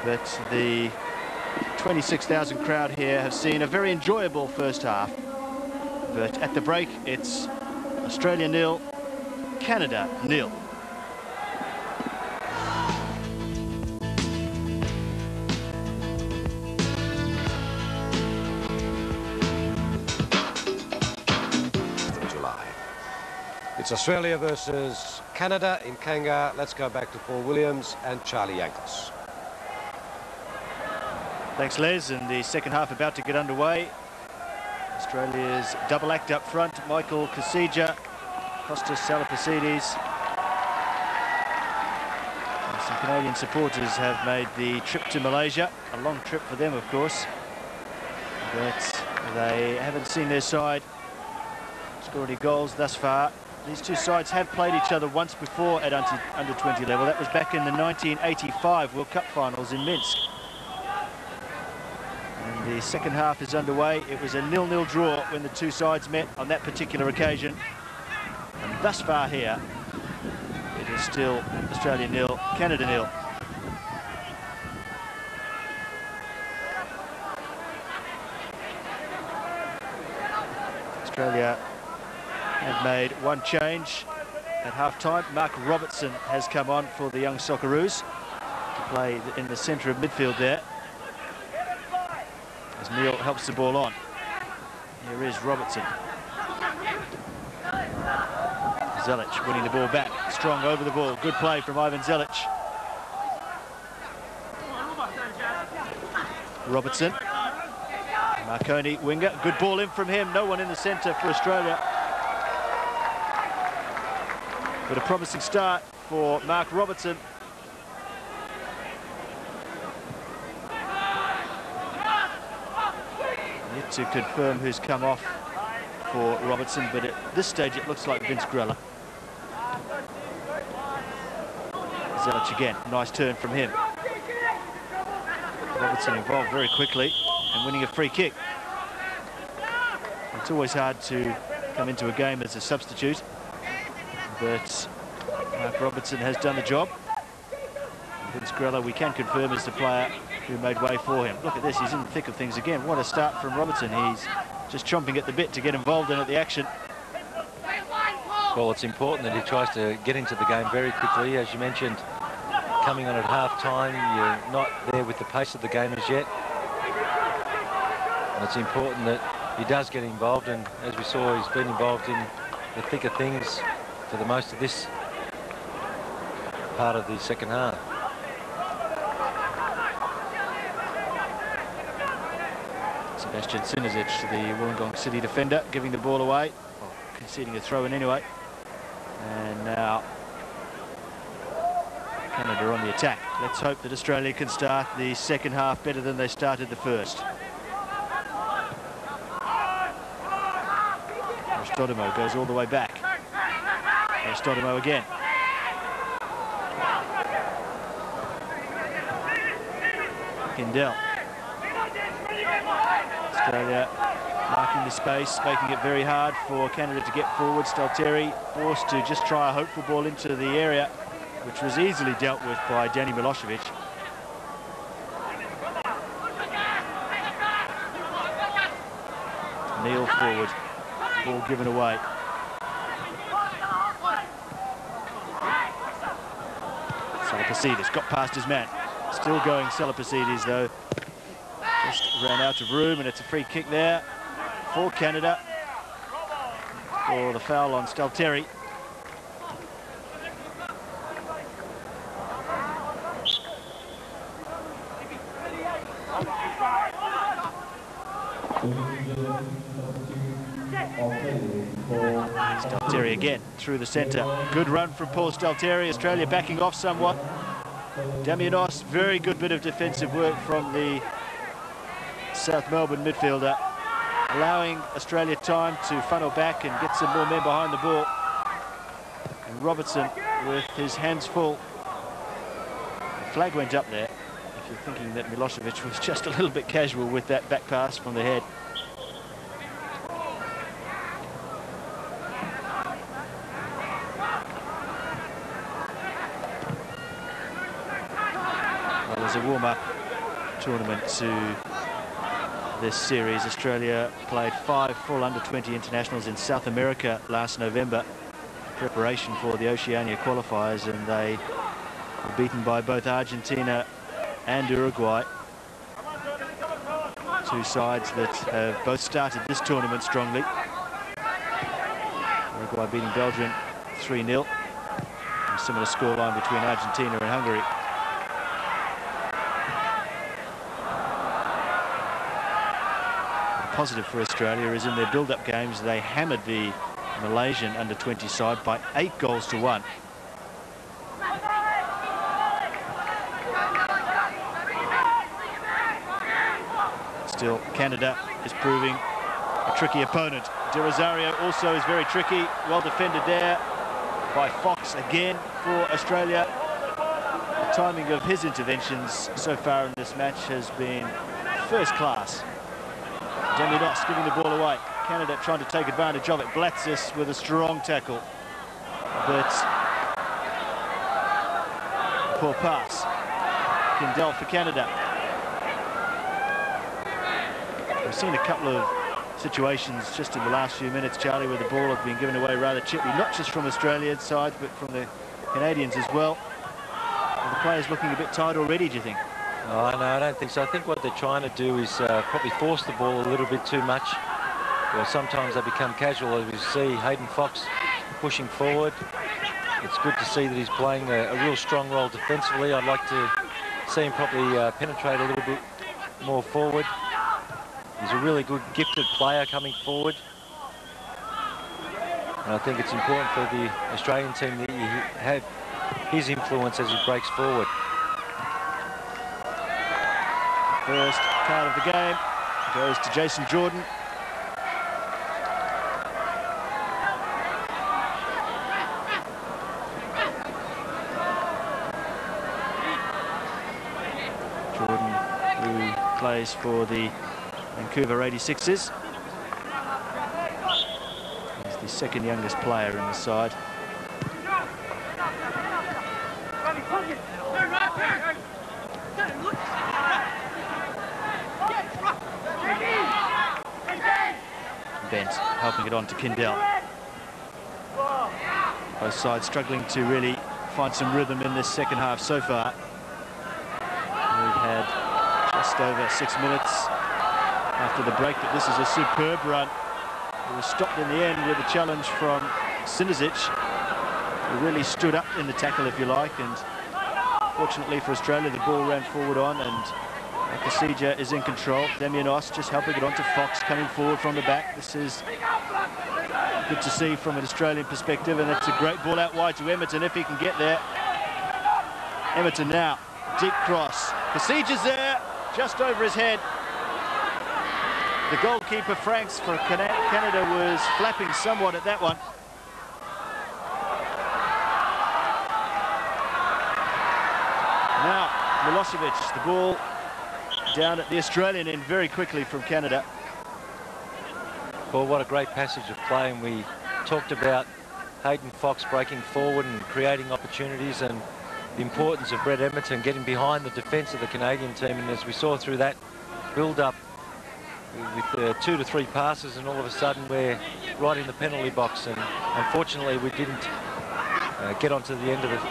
But the 26,000 crowd here have seen a very enjoyable first half. But at the break, it's Australia 0, Canada 0. It's Australia versus Canada in Kangar. Let's go back to Paul Williams and Charlie Yankos. Thanks, Les. And the second half about to get underway. Australia's double act up front. Michael Kasija, Kostas Salapasidis. Some Canadian supporters have made the trip to Malaysia. A long trip for them, of course. But they haven't seen their side score any goals thus far. These two sides have played each other once before at under-20 level. That was back in the 1985 World Cup finals in Minsk. And the second half is underway. It was a 0-0 draw when the two sides met on that particular occasion. And thus far here, it is still Australia 0, Canada 0. Australia have made one change at half-time. Mark Robertson has come on for the young Socceroos to play in the centre of midfield there, as Neil helps the ball on. Here is Robertson. Zelic winning the ball back. Strong over the ball. Good play from Ivan Zelic. Robertson. Marconi, winger, good ball in from him. No one in the centre for Australia. But a promising start for Mark Robertson. Yet to confirm who's come off for Robertson, but at this stage it looks like Vince Grella. Zelic again, nice turn from him. Robertson involved very quickly and winning a free kick. It's always hard to come into a game as a substitute, but Mark Robertson has done the job. Vince Grella, we can confirm, is the player who made way for him. Look at this, he's in the thick of things again. What a start from Robertson. He's just chomping at the bit to get involved in the action. Well, it's important that he tries to get into the game very quickly. As you mentioned, coming on at half-time, you're not there with the pace of the game as yet. And it's important that he does get involved, and as we saw, he's been involved in the thick of things for the most of this part of the second half. Sebastian Sinisic, the Wollongong City defender, giving the ball away, well, conceding a throw-in anyway. And now Canada on the attack. Let's hope that Australia can start the second half better than they started the first. Aristodomo goes all the way back. Aristodomo again. Kindell. Australia marking the space, making it very hard for Canada to get forward. Stalteri forced to just try a hopeful ball into the area, which was easily dealt with by Danny Milosevic. Neil forward, ball given away. Salapasides got past his man. Still going Salapasides though. Just ran out of room, and it's a free kick there for Canada for the foul on Stalteri. Stalteri again through the centre. Good run from Paul Stalteri. Australia backing off somewhat. Damianos, very good bit of defensive work from the South Melbourne midfielder, allowing Australia time to funnel back and get some more men behind the ball. And Robertson with his hands full. The flag went up there, if you're thinking that Milosevic was just a little bit casual with that back pass from the head. Well, there's a warm-up tournament to this series. Australia played 5 full under-20 internationals in South America last November, preparation for the Oceania qualifiers, and they were beaten by both Argentina and Uruguay. Two sides that have both started this tournament strongly. Uruguay beating Belgium 3-0. A similar scoreline between Argentina and Hungary. Positive for Australia is in their build-up games they hammered the Malaysian under-20 side by 8 goals to 1. Still, Canada is proving a tricky opponent. De Rosario also is very tricky. Well defended there by Fox again for Australia. The timing of his interventions so far in this match has been first class. Damianos giving the ball away. Canada trying to take advantage of it. Blatsis with a strong tackle. But poor pass. Kindell for Canada. We've seen a couple of situations just in the last few minutes, Charlie, where the ball has been given away rather cheaply, not just from Australian sides, but from the Canadians as well. Are the players looking a bit tired already, do you think? Oh, no, I don't think so. I think what they're trying to do is probably force the ball a little bit too much. Well, sometimes they become casual, as we see Hayden Fox pushing forward. It's good to see that he's playing a real strong role defensively. I'd like to see him probably penetrate a little bit more forward. He's a really good, gifted player coming forward. And I think it's important for the Australian team that you have his influence as he breaks forward. First card of the game goes to Jason Jordan. Jordan, who plays for the Vancouver 86ers. He's the second youngest player in the side. Bent helping it on to Kindell. Both sides struggling to really find some rhythm in this second half so far. We've had just over 6 minutes after the break, but this is a superb run. It was stopped in the end with a challenge from Sinisic, who really stood up in the tackle, if you like, and fortunately for Australia, the ball ran forward on, and Kasija is in control. Demianos just helping it on to Fox, coming forward from the back. This is good to see from an Australian perspective, and it's a great ball out wide to Emerton if he can get there. Emerton now, deep cross. Kasija's there, just over his head. The goalkeeper, Franks, for Canada was flapping somewhat at that one. Now, Milosevic, the ball down at the Australian end very quickly from Canada. Well, what a great passage of play, and we talked about Hayden Fox breaking forward and creating opportunities, and the importance of Brett Emerton getting behind the defence of the Canadian team. And as we saw through that build-up with 2 to 3 passes, and all of a sudden we're right in the penalty box, and unfortunately we didn't get onto the end of it,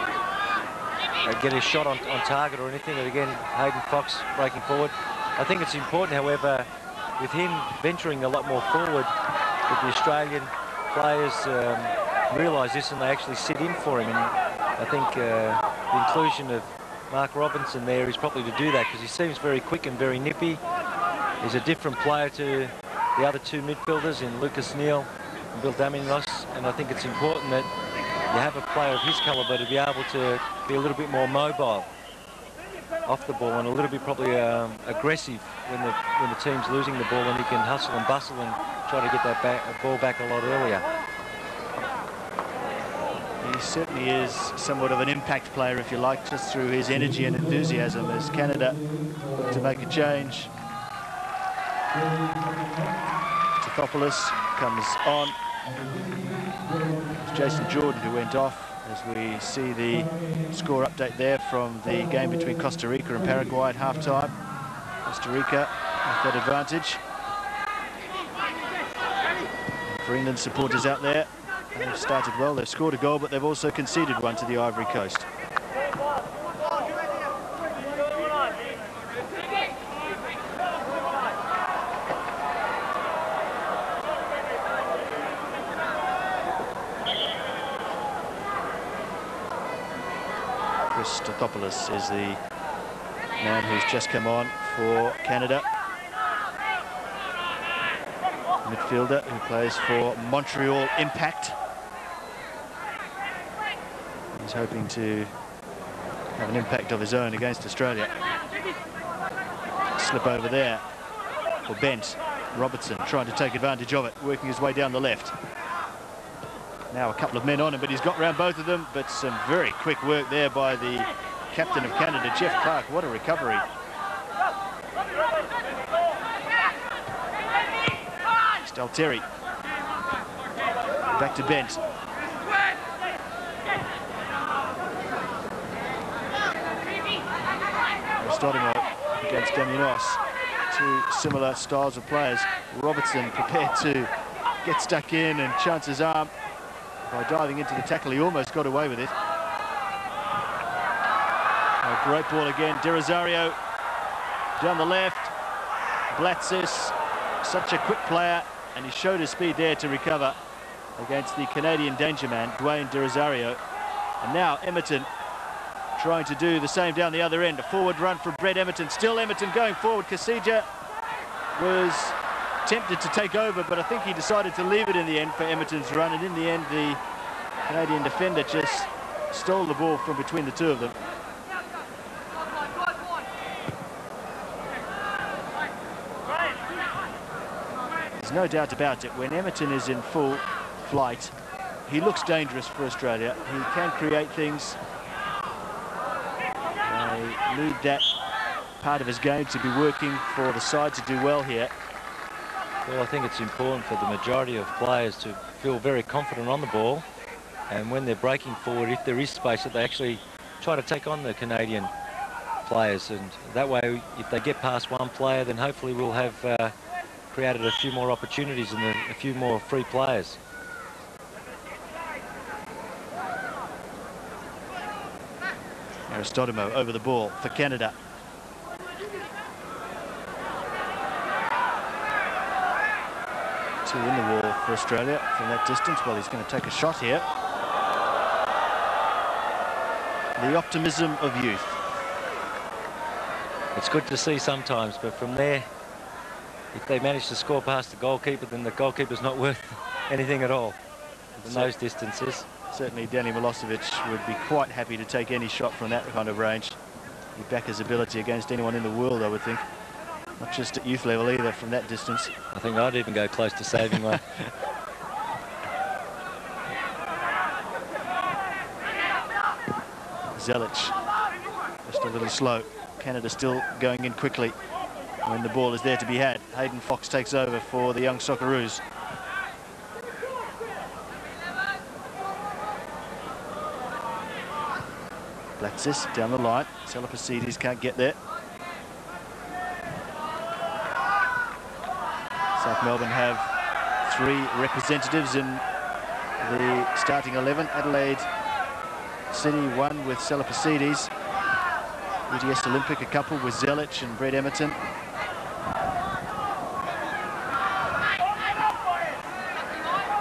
get a shot on target or anything. And again, Hayden Fox breaking forward. I think it's important, however, with him venturing a lot more forward, that the Australian players realise this and they actually sit in for him. And I think the inclusion of Mark Robinson there is probably to do that, because he seems very quick and very nippy. He's a different player to the other 2 midfielders in Lucas Neal and Bill Damianos, and I think it's important that you have a player of his calibre to be able to be a little bit more mobile off the ball, and a little bit probably aggressive when the team's losing the ball, and he can hustle and bustle and try to get that ball back a lot earlier. He certainly is somewhat of an impact player, if you like, just through his energy and enthusiasm, as Canada look to make a change. Tithopoulos comes on. It's Jason Jordan who went off, as we see the score update there from the game between Costa Rica and Paraguay at half-time. Costa Rica with that advantage. And for England supporters out there, they've started well. They've scored a goal, but they've also conceded one to the Ivory Coast. Tithopoulos is the man who's just come on for Canada. Midfielder who plays for Montreal Impact. He's hoping to have an impact of his own against Australia. Slip over there for Bent. Robertson trying to take advantage of it, working his way down the left. Now a couple of men on him, but he's got round both of them. But some very quick work there by the captain of Canada, Jeff Clark. What a recovery. Stalteri. Back to Bent. Stoudemire against Damianos. 2 similar styles of players. Robertson prepared to get stuck in and chance his arm. By diving into the tackle, he almost got away with it. A great ball again. De Rosario down the left. Blatsis, such a quick player, and he showed his speed there to recover against the Canadian danger man, Dwayne De Rosario. And now Emerton trying to do the same down the other end. A forward run from Brett Emerton. Still Emerton going forward. Kasija was tempted to take over, but I think he decided to leave it in the end for Emerton's run, and in the end the Canadian defender just stole the ball from between the two of them. There's no doubt about it, when Emerton is in full flight, he looks dangerous for Australia. He can create things. They need that part of his game to be working for the side to do well here. Well, I think it's important for the majority of players to feel very confident on the ball, and when they're breaking forward, if there is space, that they actually try to take on the Canadian players, and that way if they get past one player, then hopefully we'll have created a few more opportunities and a few more free players. Aristodimo over the ball for Canada. Two in the wall for Australia from that distance. Well, he's going to take a shot here. The optimism of youth. It's good to see sometimes, but from there, if they manage to score past the goalkeeper, then the goalkeeper's not worth anything at all in those distances. Certainly Danny Milosevic would be quite happy to take any shot from that kind of range. He'd back his ability against anyone in the world, I would think. Not just at youth level either, from that distance. I think I'd even go close to saving one. Zelic, just a little slow. Canada still going in quickly when the ball is there to be had. Hayden Fox takes over for the young Socceroos. Blatsis down the line. Salapasides can't get there. South Melbourne have 3 representatives in the starting 11. Adelaide City, 1 with Salapasides. UTS Olympic, a couple with Zelic and Brett Emerton.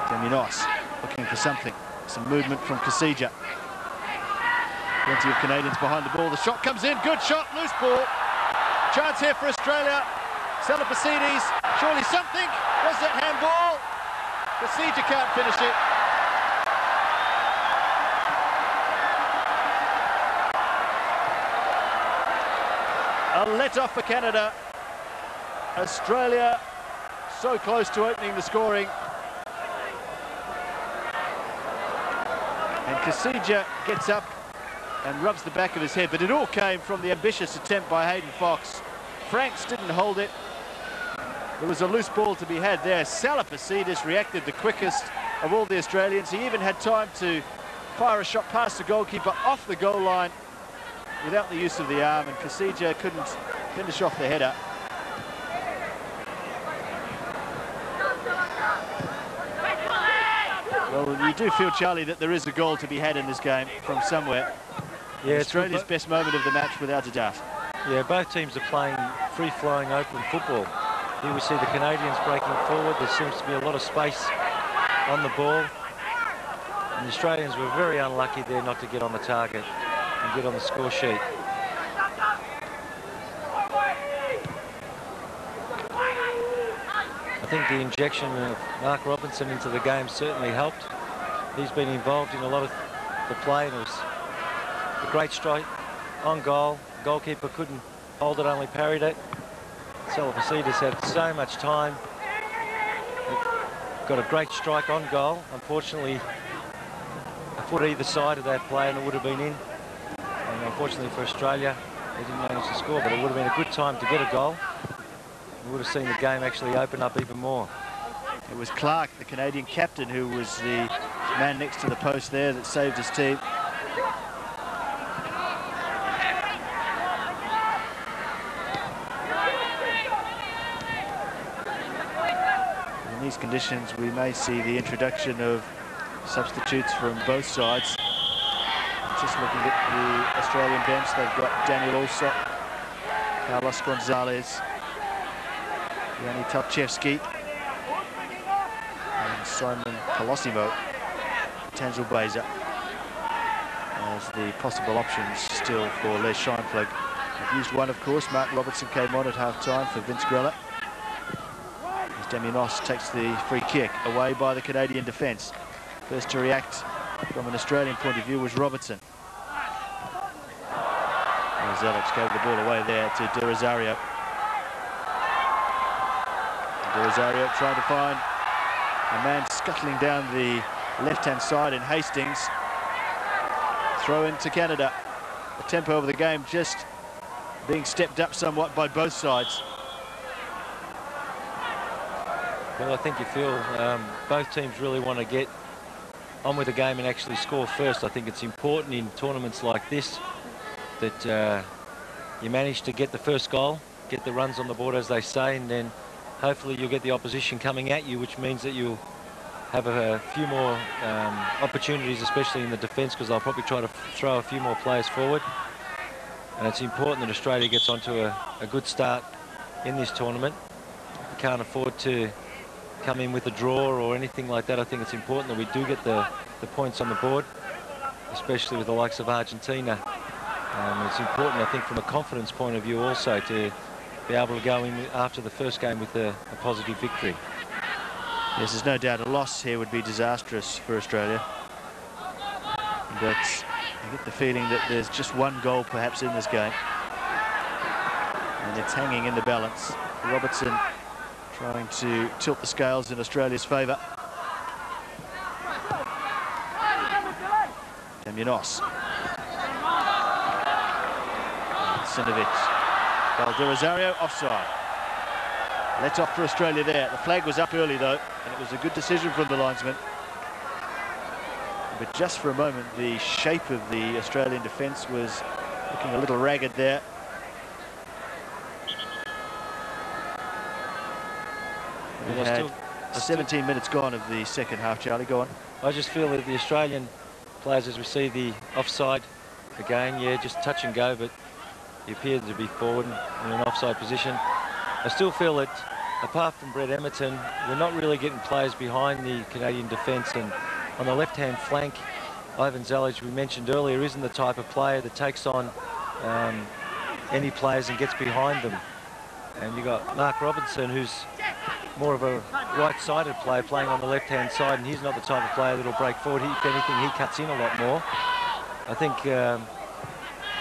Daminos looking for something. Some movement from Kasija. Plenty of Canadians behind the ball. The shot comes in. Good shot. Loose ball. Chance here for Australia. Salapasides. Surely something. Was that handball? Kasija can't finish it. A let-off for Canada. Australia so close to opening the scoring. And Kasija gets up and rubs the back of his head, but it all came from the ambitious attempt by Hayden Fox. Franks didn't hold it. There was a loose ball to be had there. Salapasides reacted the quickest of all the Australians. He even had time to fire a shot past the goalkeeper off the goal line without the use of the arm, and Kasija couldn't finish off the header. Well, you do feel, Charlie, that there is a goal to be had in this game from somewhere. Yeah, Australia's best moment of the match, without a doubt. Yeah, both teams are playing free-flowing open football. Here we see the Canadians breaking forward. There seems to be a lot of space on the ball. And the Australians were very unlucky there not to get on the target and get on the score sheet. I think the injection of Mark Robinson into the game certainly helped. He's been involved in a lot of the play, and it was a great strike on goal. The goalkeeper couldn't hold it, only parried it. Salapasides had so much time. Got a great strike on goal. Unfortunately, a foot either side of that play and it would have been in. And unfortunately for Australia, they didn't manage to score, but it would have been a good time to get a goal. We would have seen the game actually open up even more. It was Clark, the Canadian captain, who was the man next to the post there that saved his team. In these conditions, we may see the introduction of substitutes from both sides. Just looking at the Australian bench, they've got Daniel Allsop, Carlos Gonzalez, Yanni Topchevsky, and Simon Colosimo, Tanzil Beza as the possible options still for Les Scheinfeld. They've used one, of course. Mark Robertson came on at half-time for Vince Grella. As Damianos takes the free kick away by the Canadian defence. First to react from an Australian point of view was Robertson. Zelic gave the ball away there to De Rosario. De Rosario trying to find a man scuttling down the left-hand side in Hastings. Throw into Canada. The tempo of the game just being stepped up somewhat by both sides. Well, I think you feel both teams really want to get on with the game and actually score first. I think it's important in tournaments like this that you manage to get the first goal, get the runs on the board, as they say, and then hopefully you'll get the opposition coming at you, which means that you'll have a few more opportunities, especially in the defence, because they'll probably try to throw a few more players forward. And it's important that Australia gets onto a good start in this tournament. We can't afford to come in with a draw or anything like that. I think it's important that we do get the points on the board, especially with the likes of Argentina. It's important, I think, from a confidence point of view also, to be able to go in after the first game with a positive victory. Yes, there's no doubt a loss here would be disastrous for Australia. But I get the feeling that there's just one goal perhaps in this game. And it's hanging in the balance. Robertson trying to tilt the scales in Australia's favour. Damianos. Sinovic. Well, De Rosario offside. Let off for Australia there. The flag was up early though, and it was a good decision from the linesman. But just for a moment, the shape of the Australian defence was looking a little ragged there. We had 17 minutes gone of the second half. Charlie, go on. I just feel that the Australian players, as we see the offside again, yeah, just touch and go, but he appeared to be forward in an offside position. I still feel that, apart from Brett Emerton, we're not really getting players behind the Canadian defence. And on the left-hand flank, Ivan Zelic, we mentioned earlier, isn't the type of player that takes on any players and gets behind them. And you've got Mark Robinson, who's more of a right-sided player playing on the left-hand side, and he's not the type of player that'll break forward. If anything, he cuts in a lot more. I think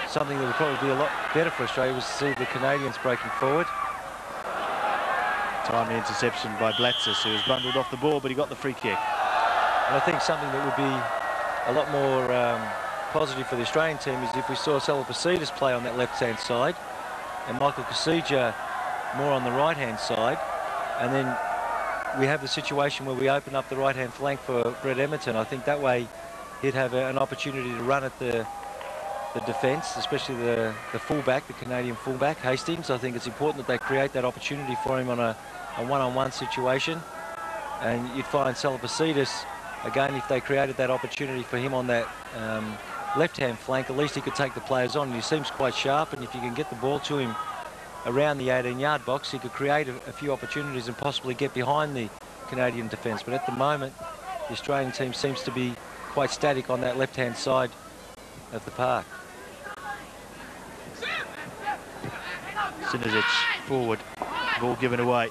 something that would probably be a lot better for Australia was to see the Canadians breaking forward. Timely interception by Blatzis, who was bundled off the ball, but he got the free kick. And I think something that would be a lot more positive for the Australian team is if we saw Salopousidis play on that left-hand side and Michael Kasija more on the right-hand side, and then we have the situation where we open up the right-hand flank for Brett Emerton. I think that way he'd have an opportunity to run at the defence, especially the fullback, the Canadian fullback, Hastings. I think it's important that they create that opportunity for him on a one-on-one situation. And you'd find Salopousidis, again, if they created that opportunity for him on that left-hand flank, at least he could take the players on. And he seems quite sharp, and if you can get the ball to him around the 18-yard box, he could create a few opportunities and possibly get behind the Canadian defence. But at the moment, the Australian team seems to be quite static on that left-hand side of the park. Sinovic forward, ball given away.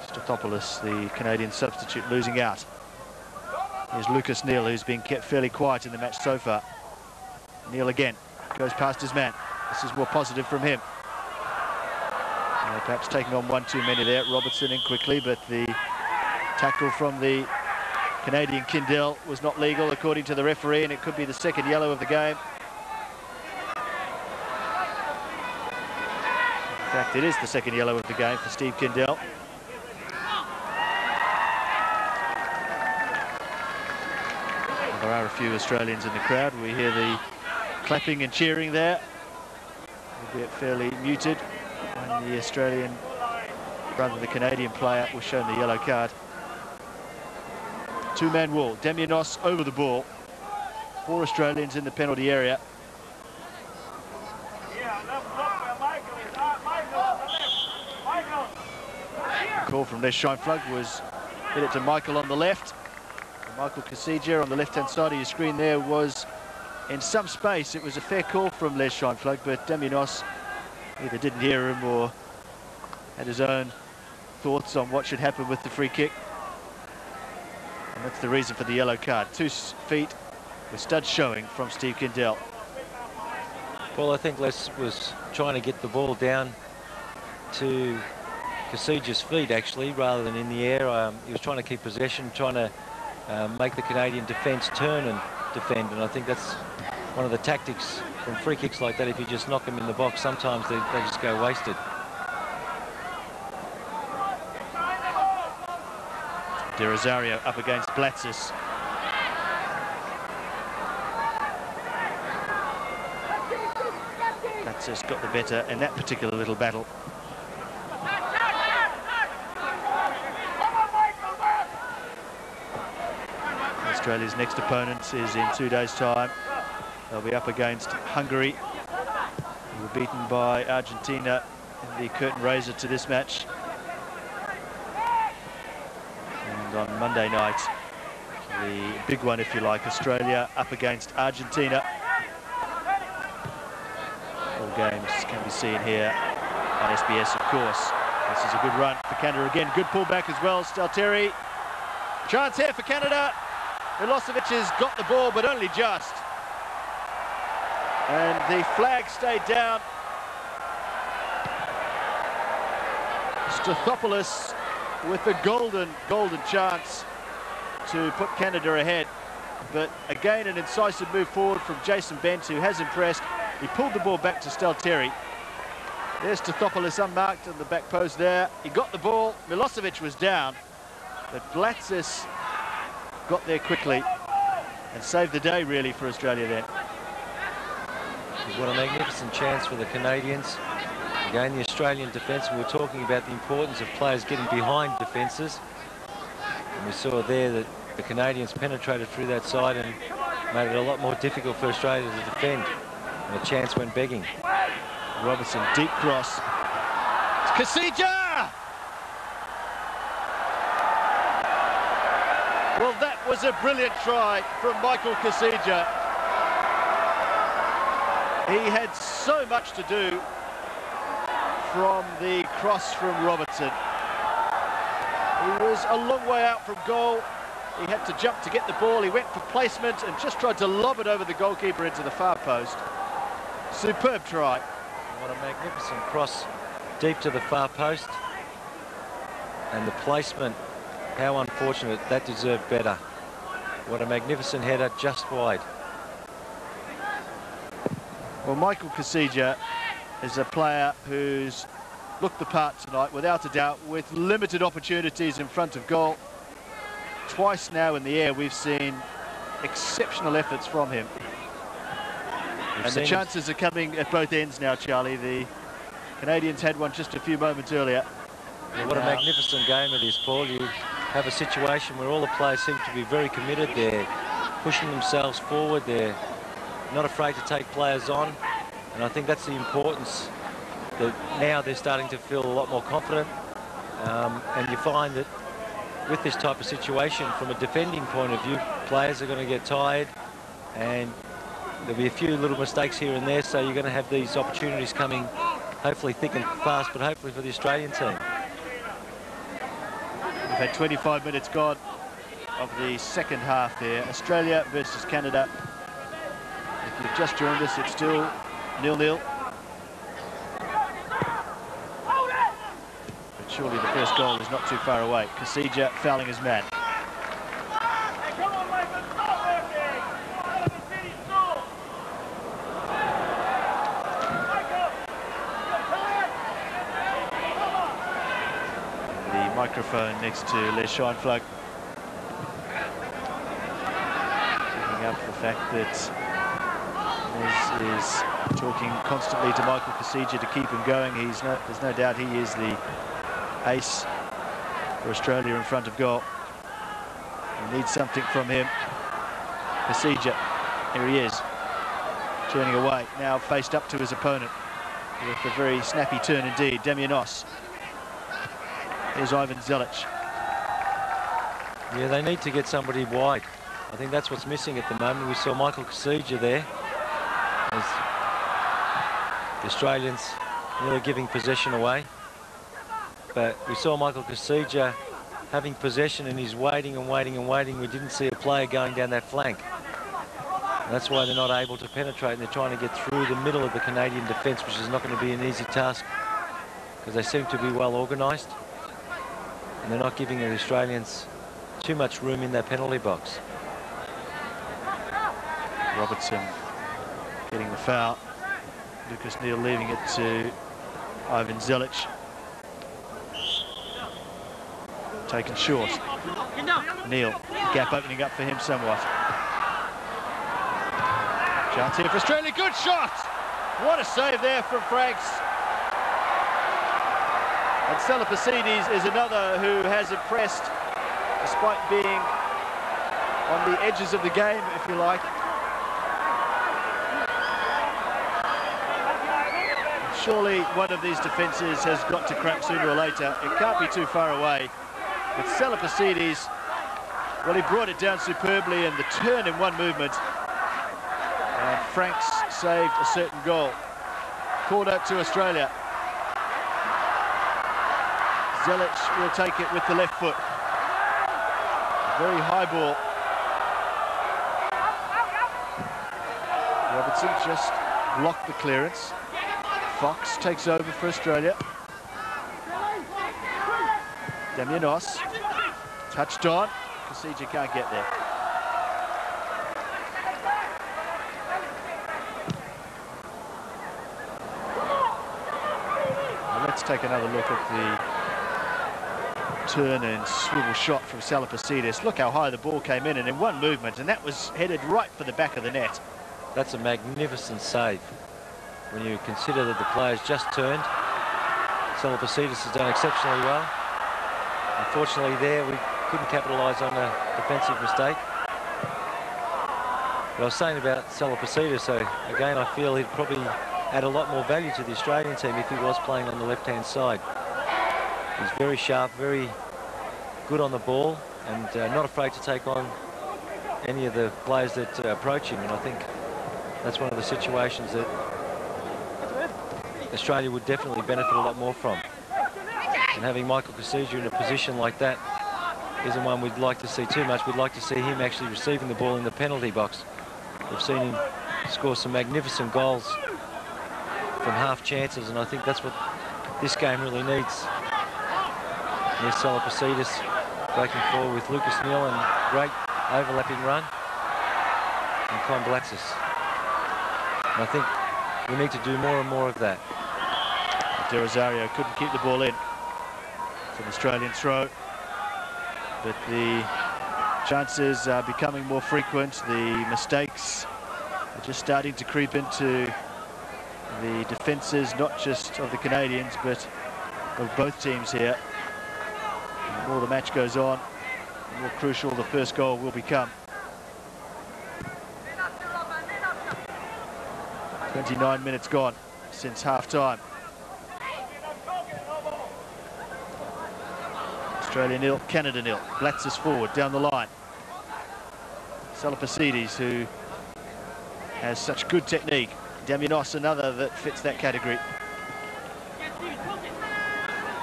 Stathopoulos, the Canadian substitute, losing out. Here's Lucas Neal, who's been kept fairly quiet in the match so far. Neal again, goes past his man. This is more positive from him. Perhaps taking on one too many there. Robertson in quickly, but the tackle from the Canadian Kindell was not legal according to the referee, and it could be the second yellow of the game. In fact, it is the second yellow of the game for Steve Kindell. There are a few Australians in the crowd. We hear the clapping and cheering there, albeit fairly muted when the Australian, rather the Canadian player, was shown the yellow card. Two-man wall. Damianos over the ball. 4 Australians in the penalty area. The call from Les Scheinflug was hit it to Michael on the left. Michael Kasija on the left-hand side of your screen there was in some space. It was a fair call from Les Scheinflug, but Damianos either didn't hear him or had his own thoughts on what should happen with the free kick. And that's the reason for the yellow card. 2 feet with studs showing from Steve Kindell. Well, I think Les was trying to get the ball down to Kasija's feet, actually, rather than in the air. He was trying to keep possession, trying to make the Canadian defence turn and defend, and I think that's one of the tactics from free kicks like that. If you just knock them in the box, sometimes they just go wasted. De Rosario up against Blatzis. Blatzis got the better in that particular little battle. Australia's next opponent is in 2 days' time. They'll be up against Hungary, who were beaten by Argentina in the curtain raiser to this match. And on Monday night, the big one, if you like, Australia up against Argentina. All games can be seen here on SBS, of course. This is a good run for Canada again. Good pullback as well. Stalteri. Chance here for Canada. Milosevic has got the ball, but only just. And the flag stayed down. Stathopoulos with a golden chance to put Canada ahead. But again, an incisive move forward from Jason Bent, who has impressed. He pulled the ball back to Stalteri. There's Stathopoulos unmarked on the back post there. He got the ball. Milosevic was down, but Blatzis got there quickly and saved the day, really, for Australia then. What a magnificent chance for the Canadians. Again, the Australian defence, we were talking about the importance of players getting behind defences. And we saw there that the Canadians penetrated through that side and made it a lot more difficult for Australia to defend. And the chance went begging. Robertson, deep cross. It's Kasija! Well, that was a brilliant try from Michael Kasija. He had so much to do from the cross from Robertson. He was a long way out from goal. He had to jump to get the ball. He went for placement and just tried to lob it over the goalkeeper into the far post. Superb try. What a magnificent cross deep to the far post. And the placement, how unfortunate. That deserved better. What a magnificent header, just wide. Well, Michael Kasija is a player who's looked the part tonight, without a doubt, with limited opportunities in front of goal. Twice now in the air we've seen exceptional efforts from him. And the chances are coming at both ends now, Charlie. The Canadians had one just a few moments earlier. Yeah, what a magnificent game it is, Paul. You have a situation where all the players seem to be very committed. They're pushing themselves forward. They're not afraid to take players on. And I think that's the importance, that now they're starting to feel a lot more confident. And you find that with this type of situation, from a defending point of view, players are going to get tired, and there'll be a few little mistakes here and there, so you're going to have these opportunities coming, hopefully thick and fast, but hopefully for the Australian team. We've had 25 minutes gone of the second half there. Australia versus Canada. If you've just joined us, it's still 0-0. But surely the first goal is not too far away. Kasija fouling his man. The microphone next to Les Scheinflug, picking up the fact that Les is talking constantly to Michael Kasija to keep him going. There's no doubt he is the ace for Australia in front of goal. We need something from him. Kasija, here he is, turning away, now faced up to his opponent with a very snappy turn indeed. Damianos. Here's Ivan Zelic. Yeah, they need to get somebody wide. I think that's what's missing at the moment. We saw Michael Kasija there. As the Australians nearly giving possession away. But we saw Michael Kasija having possession, and he's waiting and waiting and waiting. We didn't see a player going down that flank. And that's why they're not able to penetrate, and they're trying to get through the middle of the Canadian defence, which is not going to be an easy task because they seem to be well organised. And they're not giving the Australians too much room in their penalty box. Robertson getting the foul. Lucas Neal leaving it to Ivan Zelic. Taken short. Neal, gap opening up for him somewhat. Chance here for Australia, good shot! What a save there from Franks. And Salipasides is another who has impressed, despite being on the edges of the game, if you like. Surely one of these defences has got to crack sooner or later. It can't be too far away. But Salipasides, well, he brought it down superbly in the turn in one movement. And Franks saved a certain goal. Corner to Australia. Zelic will take it with the left foot. A very high ball. Robertson just blocked the clearance. Fox takes over for Australia. Damianos, touched on. Kasija can't get there. Now let's take another look at the turn and swivel shot from Salipasides. Look how high the ball came in, and in one movement, and that was headed right for the back of the net. That's a magnificent save. When you consider that the players just turned, Salipasides has done exceptionally well. Unfortunately there, we couldn't capitalise on a defensive mistake. But I was saying about Salipasides, so again I feel he'd probably add a lot more value to the Australian team if he was playing on the left-hand side. He's very sharp, very good on the ball, and not afraid to take on any of the players that approach him, and I think that's one of the situations that Australia would definitely benefit a lot more from. And having Michael Kasija in a position like that isn't one we'd like to see too much. We'd like to see him actually receiving the ball in the penalty box. We've seen him score some magnificent goals from half chances, and I think that's what this game really needs. Here's Salipasides breaking forward with Lucas Neal, and great overlapping run. And Komblatzis. And I think we need to do more and more of that. De Rosario couldn't keep the ball in. It's an Australian throw, but the chances are becoming more frequent. The mistakes are just starting to creep into the defences, not just of the Canadians, but of both teams here. And the more the match goes on, the more crucial the first goal will become. 29 minutes gone since half-time. Australia nil, Canada nil. Blatzis forward, down the line. Salipasides, who has such good technique. Damianos, another that fits that category.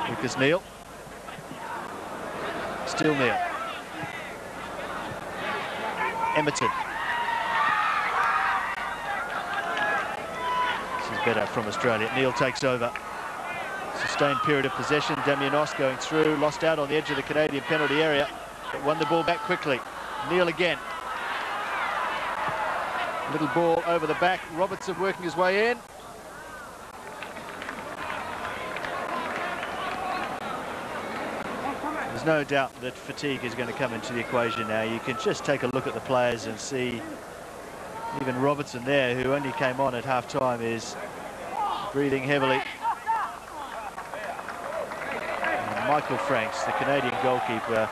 Lucas Neal. Still Neal. Emerton. This is better from Australia. Neal takes over. Sustained period of possession. Damianos going through, lost out on the edge of the Canadian penalty area, but won the ball back quickly. Neal again. Little ball over the back. Robertson working his way in. There's no doubt that fatigue is going to come into the equation now. You can just take a look at the players and see even Robertson there, who only came on at half-time, is breathing heavily. Michael Franks, the Canadian goalkeeper,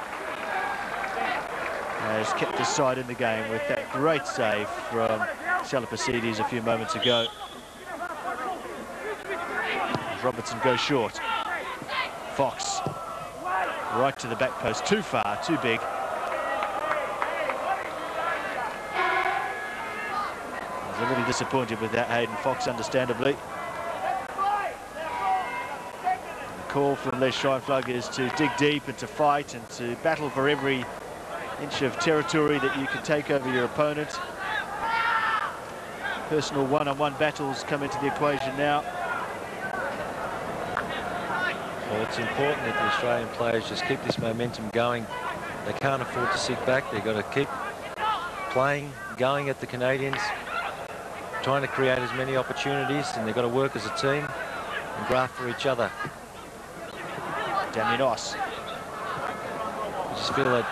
has kept his side in the game with that great save from Salipasides a few moments ago. Robertson goes short. Fox, right to the back post, too far, too big. He's a little disappointed with that, Hayden Fox, understandably. call from Les Schweinflug is to dig deep and to fight and to battle for every inch of territory that you can take over your opponent. Personal one-on-one battles come into the equation now. Well, it's important that the Australian players just keep this momentum going. They can't afford to sit back. They've got to keep playing, going at the Canadians, trying to create as many opportunities, and they've got to work as a team and graft for each other. Damien Oss. I just feel they'd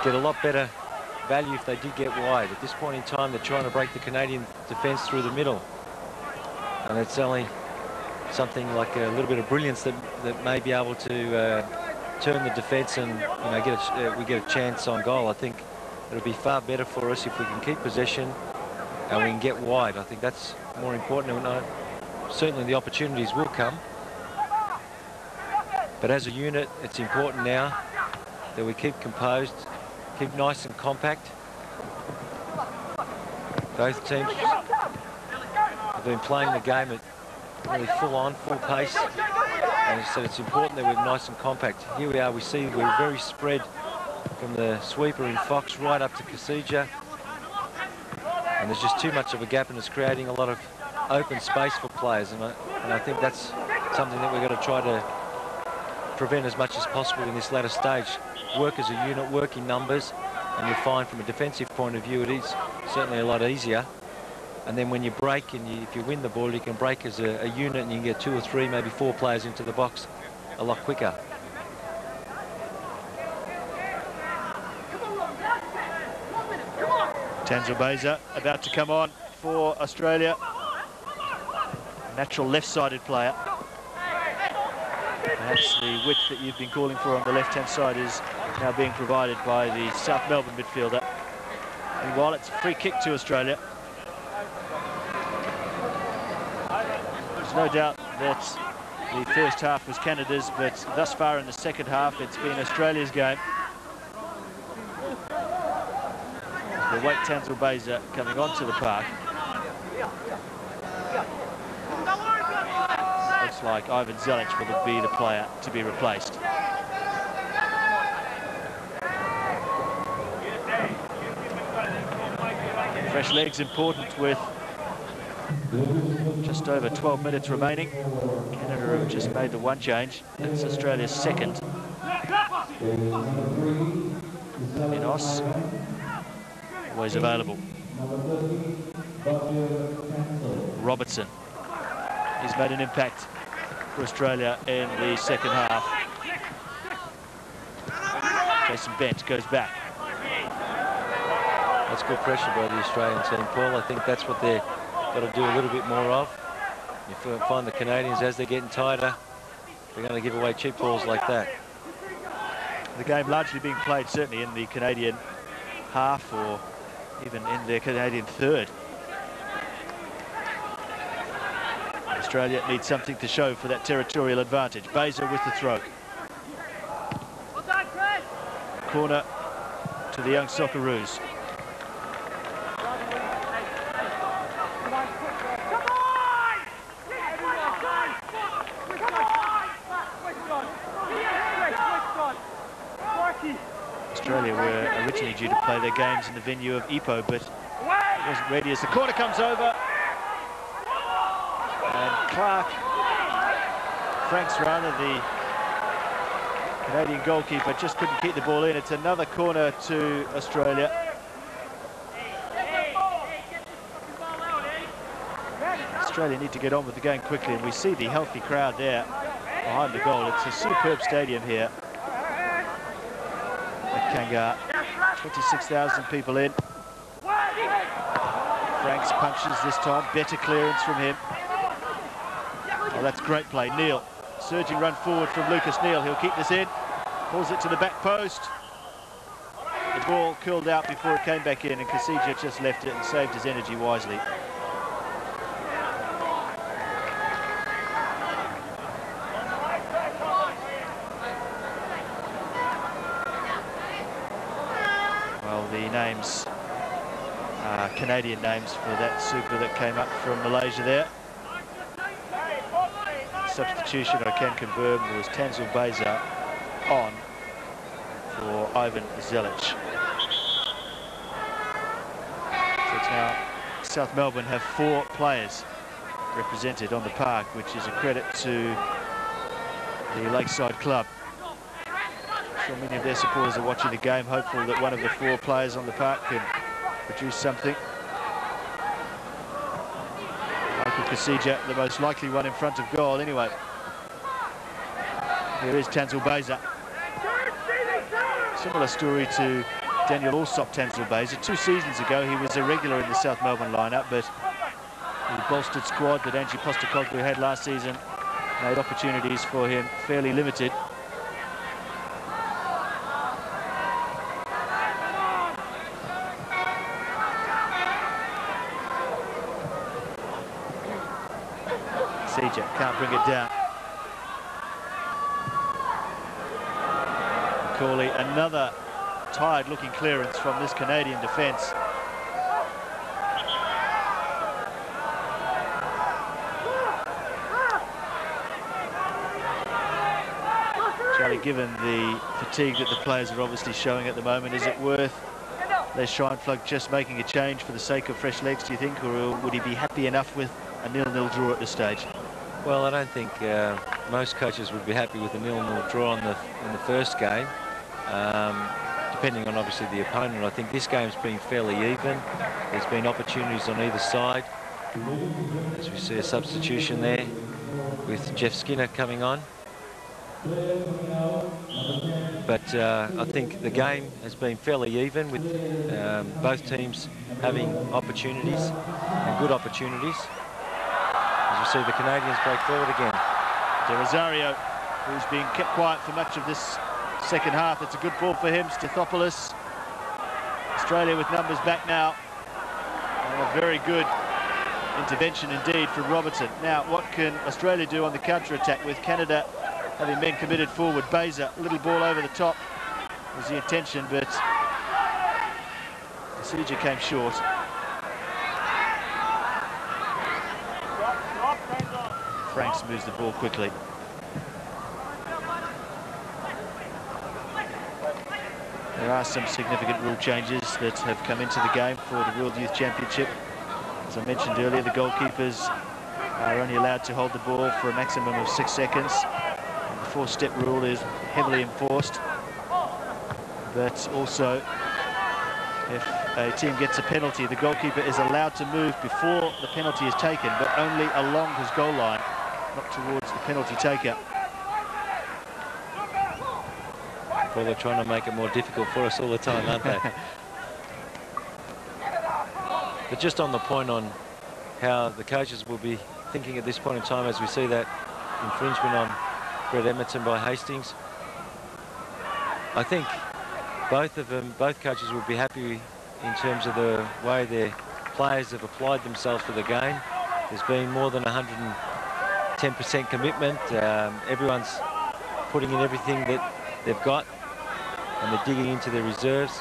get a lot better value if they did get wide. At this point in time, they're trying to break the Canadian defence through the middle. And it's only something like a little bit of brilliance that may be able to turn the defence and we get a chance on goal. I think it'll be far better for us if we can keep possession and we can get wide. I think that's more important. Certainly the opportunities will come. But as a unit, it's important now that we keep composed, keep nice and compact. Both teams have been playing the game at really full on, full pace. And so it's important that we're nice and compact. Here we are, we see we're very spread from the sweeper in Fox right up to Kasija. And there's just too much of a gap, and it's creating a lot of open space for players. And I think that's something that we've got to try to prevent as much as possible in this latter stage. Work as a unit, work in numbers, and you'll find from a defensive point of view it is certainly a lot easier. And then when you break and if you win the ball, you can break as a unit and you can get 2 or 3, maybe 4 players into the box a lot quicker. Tanzil Beza about to come on for Australia. Natural left-sided player. Perhaps the width that you've been calling for on the left-hand side is now being provided by the South Melbourne midfielder. Meanwhile, it's a free kick to Australia. There's no doubt that the first half was Canada's, but thus far in the second half, it's been Australia's game. The Wait Tanzil Beza coming onto the park. Looks like Ivan Zelic will be the player to be replaced. Fresh legs important with just over 12 minutes remaining. Canada have just made the one change. That's Australia's second. Minos, always available. Robertson, he's made an impact for Australia in the second half. Jason Bent goes back. That's good pressure by the Australian team, Paul. I think that's what they've got to do a little bit more of. You find the Canadians, as they're getting tighter, they're going to give away cheap balls like that. The game largely being played certainly in the Canadian half or even in their Canadian third. Australia needs something to show for that territorial advantage. Beza with the throw. Corner to the young Socceroos. Australia were originally due to play their games in the venue of Ipoh, but it wasn't ready as the corner comes over. And Clark, Franks rather, the Canadian goalkeeper, just couldn't keep the ball in. It's another corner to Australia. Australia need to get on with the game quickly, and we see the healthy crowd there behind the goal. It's a superb stadium here at Kangar. 26,000 people in. Franks punches this time. Better clearance from him. Oh, that's great play. Neal, surging run forward from Lucas Neal. He'll keep this in. Pulls it to the back post. The ball curled out before it came back in, and Kasija just left it and saved his energy wisely. Well, the names are Canadian names for that super that came up from Malaysia there. substitution, I can confirm, was Tanzil Beza on for Ivan Zelic. So it's now South Melbourne have 4 players represented on the park, which is a credit to the Lakeside club. I'm sure many of their supporters are watching the game, hopeful that one of the 4 players on the park can produce something. Michael Kasija, the most likely one in front of goal anyway. Here is Tanzil Beza. Similar story to Daniel Allsop Tanzil Beza. 2 seasons ago, he was a regular in the South Melbourne lineup, but the bolstered squad that Ange Postecoglou had last season made opportunities for him fairly limited. Kasija can't bring it down. Macaulay, another tired-looking clearance from this Canadian defence. Charlie, given the fatigue that the players are obviously showing at the moment, is it worth Les Schweinflug just making a change for the sake of fresh legs, do you think, or would he be happy enough with a 0-0 draw at this stage? Well, I don't think most coaches would be happy with a 0-0 draw in the first game. Depending on obviously the opponent. I think this game's been fairly even. There's been opportunities on either side. As we see a substitution there with Jeff Skinner coming on. But I think the game has been fairly even with both teams having opportunities and good opportunities. As we see the Canadians break forward again. De Rosario, who's been kept quiet for much of this second half. It's a good ball for him. Stithopoulos. Australia with numbers back now. And a very good intervention indeed from Robertson. Now, what can Australia do on the counter-attack with Canada having been committed forward? Beza, a little ball over the top was the intention, but Kasija came short. Franks moves the ball quickly. There are some significant rule changes that have come into the game for the World Youth Championship. As I mentioned earlier, the goalkeepers are only allowed to hold the ball for a maximum of 6 seconds. And the 4-step rule is heavily enforced. But also, if a team gets a penalty, the goalkeeper is allowed to move before the penalty is taken, but only along his goal line, not towards the penalty taker. Well, they're trying to make it more difficult for us all the time, aren't they? But just on the point on how the coaches will be thinking at this point in time, as we see that infringement on Brett Edmondson by Hastings, I think both coaches will be happy in terms of the way their players have applied themselves to the game. There's been more than 110% commitment. Everyone's putting in everything that they've got, and they're digging into their reserves.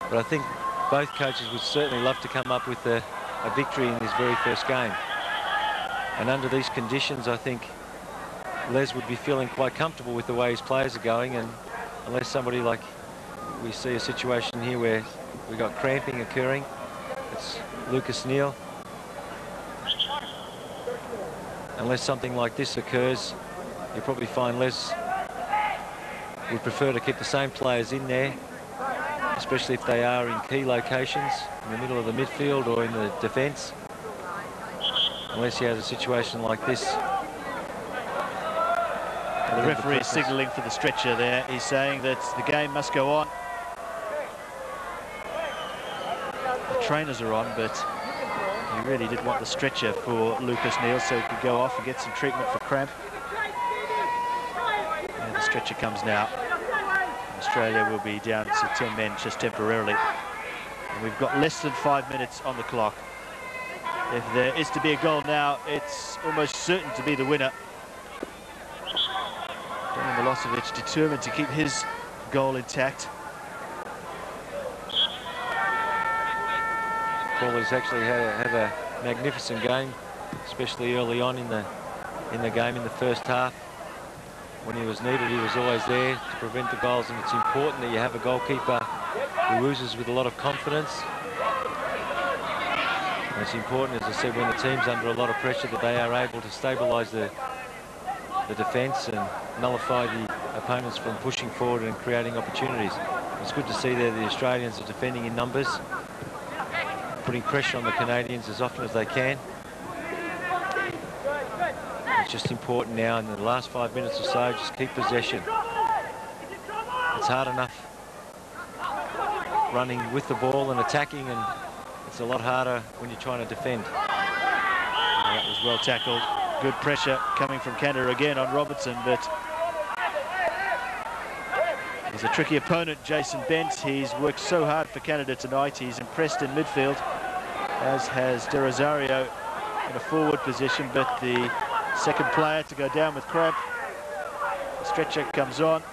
But I think both coaches would certainly love to come up with a victory in this very first game. And under these conditions, I think Les would be feeling quite comfortable with the way his players are going, and unless somebody like we see a situation here where we got cramping occurring, it's Lucas Neal. Unless something like this occurs, you'll probably find Les would prefer to keep the same players in there, especially if they are in key locations in the middle of the midfield or in the defence. Unless he has a situation like this. The referee is signalling for the stretcher there. He's saying that the game must go on. The trainers are on, but he really did want the stretcher for Lucas Neal so he could go off and get some treatment for cramp. And the stretcher comes now. Australia will be down to 10 men just temporarily. And we've got less than 5 minutes on the clock. If there is to be a goal now, it's almost certain to be the winner. Dejan Milosevic determined to keep his goal intact. Paul has actually had a magnificent game, especially early on in the in the game in the first half. When he was needed, he was always there to prevent the goals, and it's important that you have a goalkeeper who oozes with a lot of confidence. And it's important, as I said, when the team's under a lot of pressure, that they are able to stabilise the defence and nullify the opponents from pushing forward and creating opportunities. It's good to see there the Australians are defending in numbers, putting pressure on the Canadians as often as they can. It's just important now in the last 5 minutes or so, just keep possession. It's hard enough running with the ball and attacking, and it's a lot harder when you're trying to defend. That was well tackled. Good pressure coming from Canada again on Robertson, but he's a tricky opponent, Jason Bent. He's worked so hard for Canada tonight. He's impressed in midfield, as has De Rosario in a forward position, but the second player to go down with cramp. The stretcher comes on.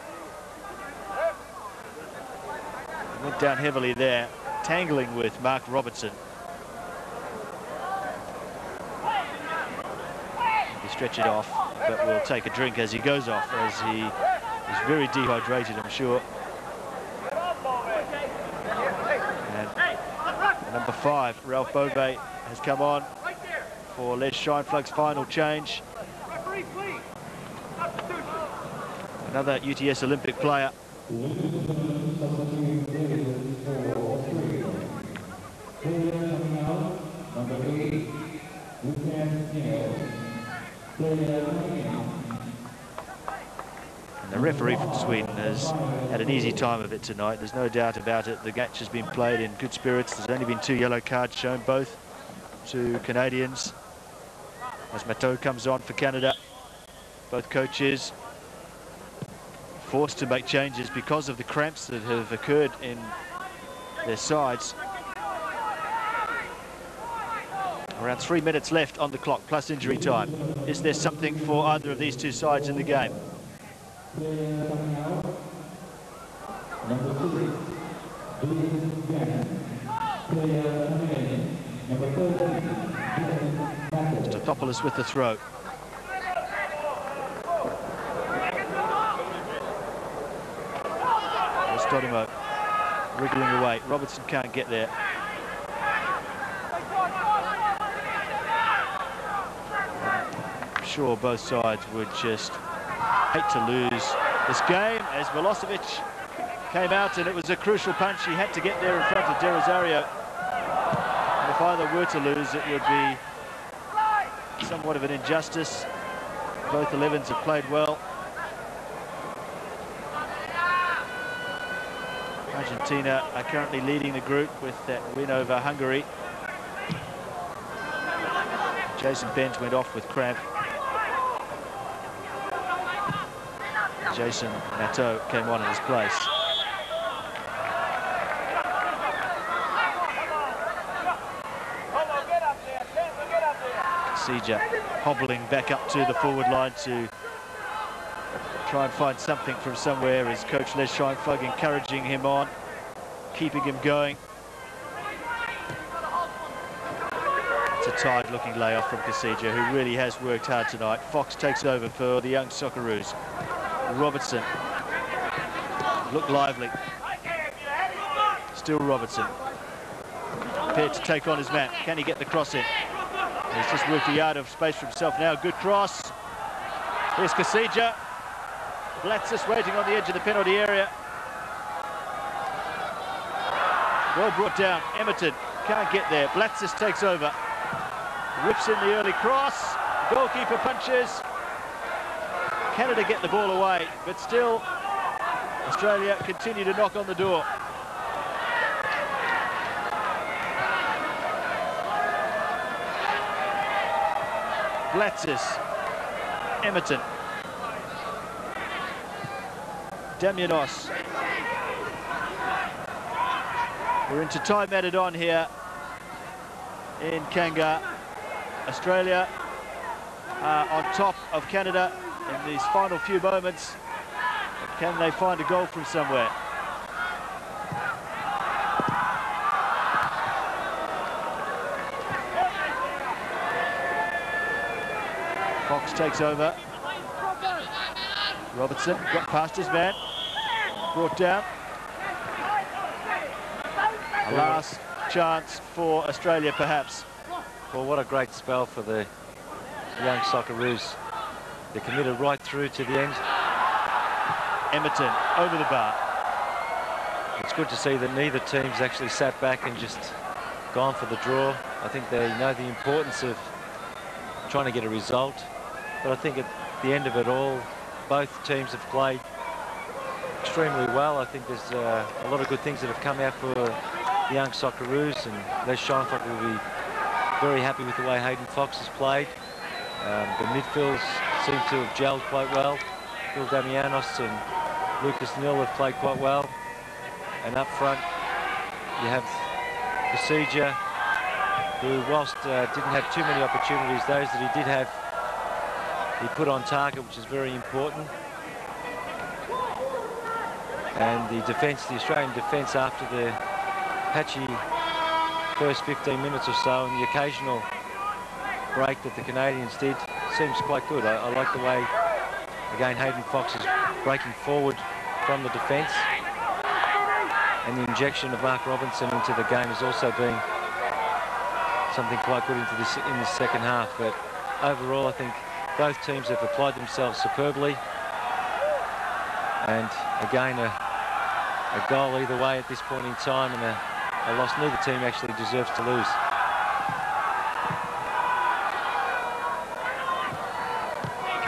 He went down heavily there, tangling with Mark Robertson. He stretched it off, but will take a drink as he goes off, as he is very dehydrated, I'm sure. And number 5, Ralph Bove, has come on for Les Scheinflug's final change. Another UTS Olympic player. And the referee from Sweden has had an easy time of it tonight. There's no doubt about it. The match has been played in good spirits. There's only been 2 yellow cards shown, both to Canadians. As Matteau comes on for Canada, both coaches forced to make changes because of the cramps that have occurred in their sides. Around 3 minutes left on the clock, plus injury time. Is there something for either of these two sides in the game? Stathopoulos with the throw. Stodimo wriggling away. Robertson can't get there. I'm sure both sides would just hate to lose this game, as Milosevic came out and it was a crucial punch. He had to get there in front of De Rosario. And if either were to lose, it would be somewhat of an injustice. Both 11s have played well. Argentina are currently leading the group with that win over Hungary. Jason Bent went off with cramp. Jason Matteau came on in his place. Seja hobbling back up to the forward line to try and find something from somewhere. His coach Les Scheinflug encouraging him on, keeping him going. It's a tired looking layoff from Kasija, who really has worked hard tonight. Fox takes over for the young Socceroos. Robertson looked lively. Still Robertson prepared to take on his man. Can he get the cross in? He's just worked a yard of space for himself now. Good cross. Here's Kasija. Blatsis waiting on the edge of the penalty area. Well brought down. Emerton can't get there. Blatsis takes over. Whips in the early cross. Goalkeeper punches. Canada get the ball away, but still Australia continue to knock on the door. Blatsis, Emerton, Damianos. We're into time added on here in Kanga. Australia on top of Canada in these final few moments. Can they find a goal from somewhere? Fox takes over. Robertson got past his man. Brought down. A last chance for Australia, perhaps. Well, what a great spell for the young Socceroos. They're committed right through to the end. Emerton over the bar. It's good to see that neither team's actually sat back and just gone for the draw. I think they know the importance of trying to get a result. But I think at the end of it all, both teams have played extremely well. I think there's a lot of good things that have come out for the young Socceroos, and Les Scheinfeld will be very happy with the way Hayden Fox has played. The midfields seem to have gelled quite well. Phil Damianos and Lucas Nil have played quite well. And up front, you have Procedure, who, whilst didn't have too many opportunities, those that he did have, he put on target, which is very important. And the defence, the Australian defence, after the patchy first 15 minutes or so and the occasional break that the Canadians did, seems quite good. I like the way, again, Hayden Fox is breaking forward from the defence. And the injection of Mark Robinson into the game has also been something quite good into this in the second half. But overall, I think both teams have applied themselves superbly. And again, a goal either way at this point in time, and a loss neither team actually deserves to lose.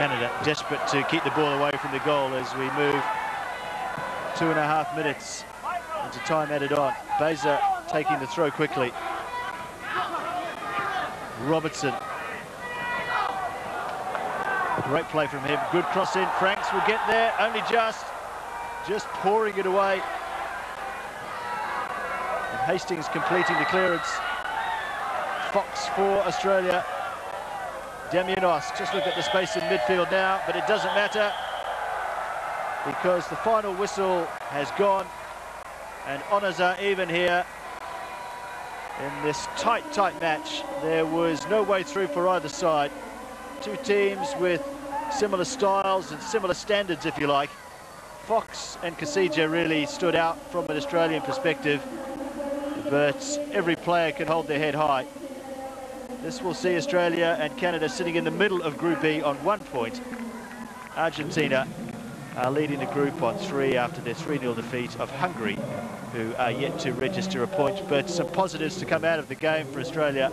Canada desperate to keep the ball away from the goal as we move 2.5 minutes into time added on. Beza taking the throw quickly. Robertson. Great play from him. Good cross in. Franks will get there. Only just pouring it away. And Hastings completing the clearance. Fox for Australia. Damianos, just look at the space in midfield now, but it doesn't matter because the final whistle has gone and honours are even here in this tight match. There was no way through for either side. Two teams with similar styles and similar standards, if you like. Fox and Kasija really stood out from an Australian perspective, but every player can hold their head high. This will see Australia and Canada sitting in the middle of Group E on 1 point. Argentina are leading the group on 3 after their 3-0 defeat of Hungary, who are yet to register a point. But some positives to come out of the game for Australia,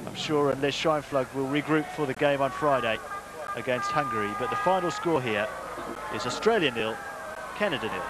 I'm sure, unless Scheinfeld will regroup for the game on Friday against Hungary. But the final score here is Australia 0, Canada 0.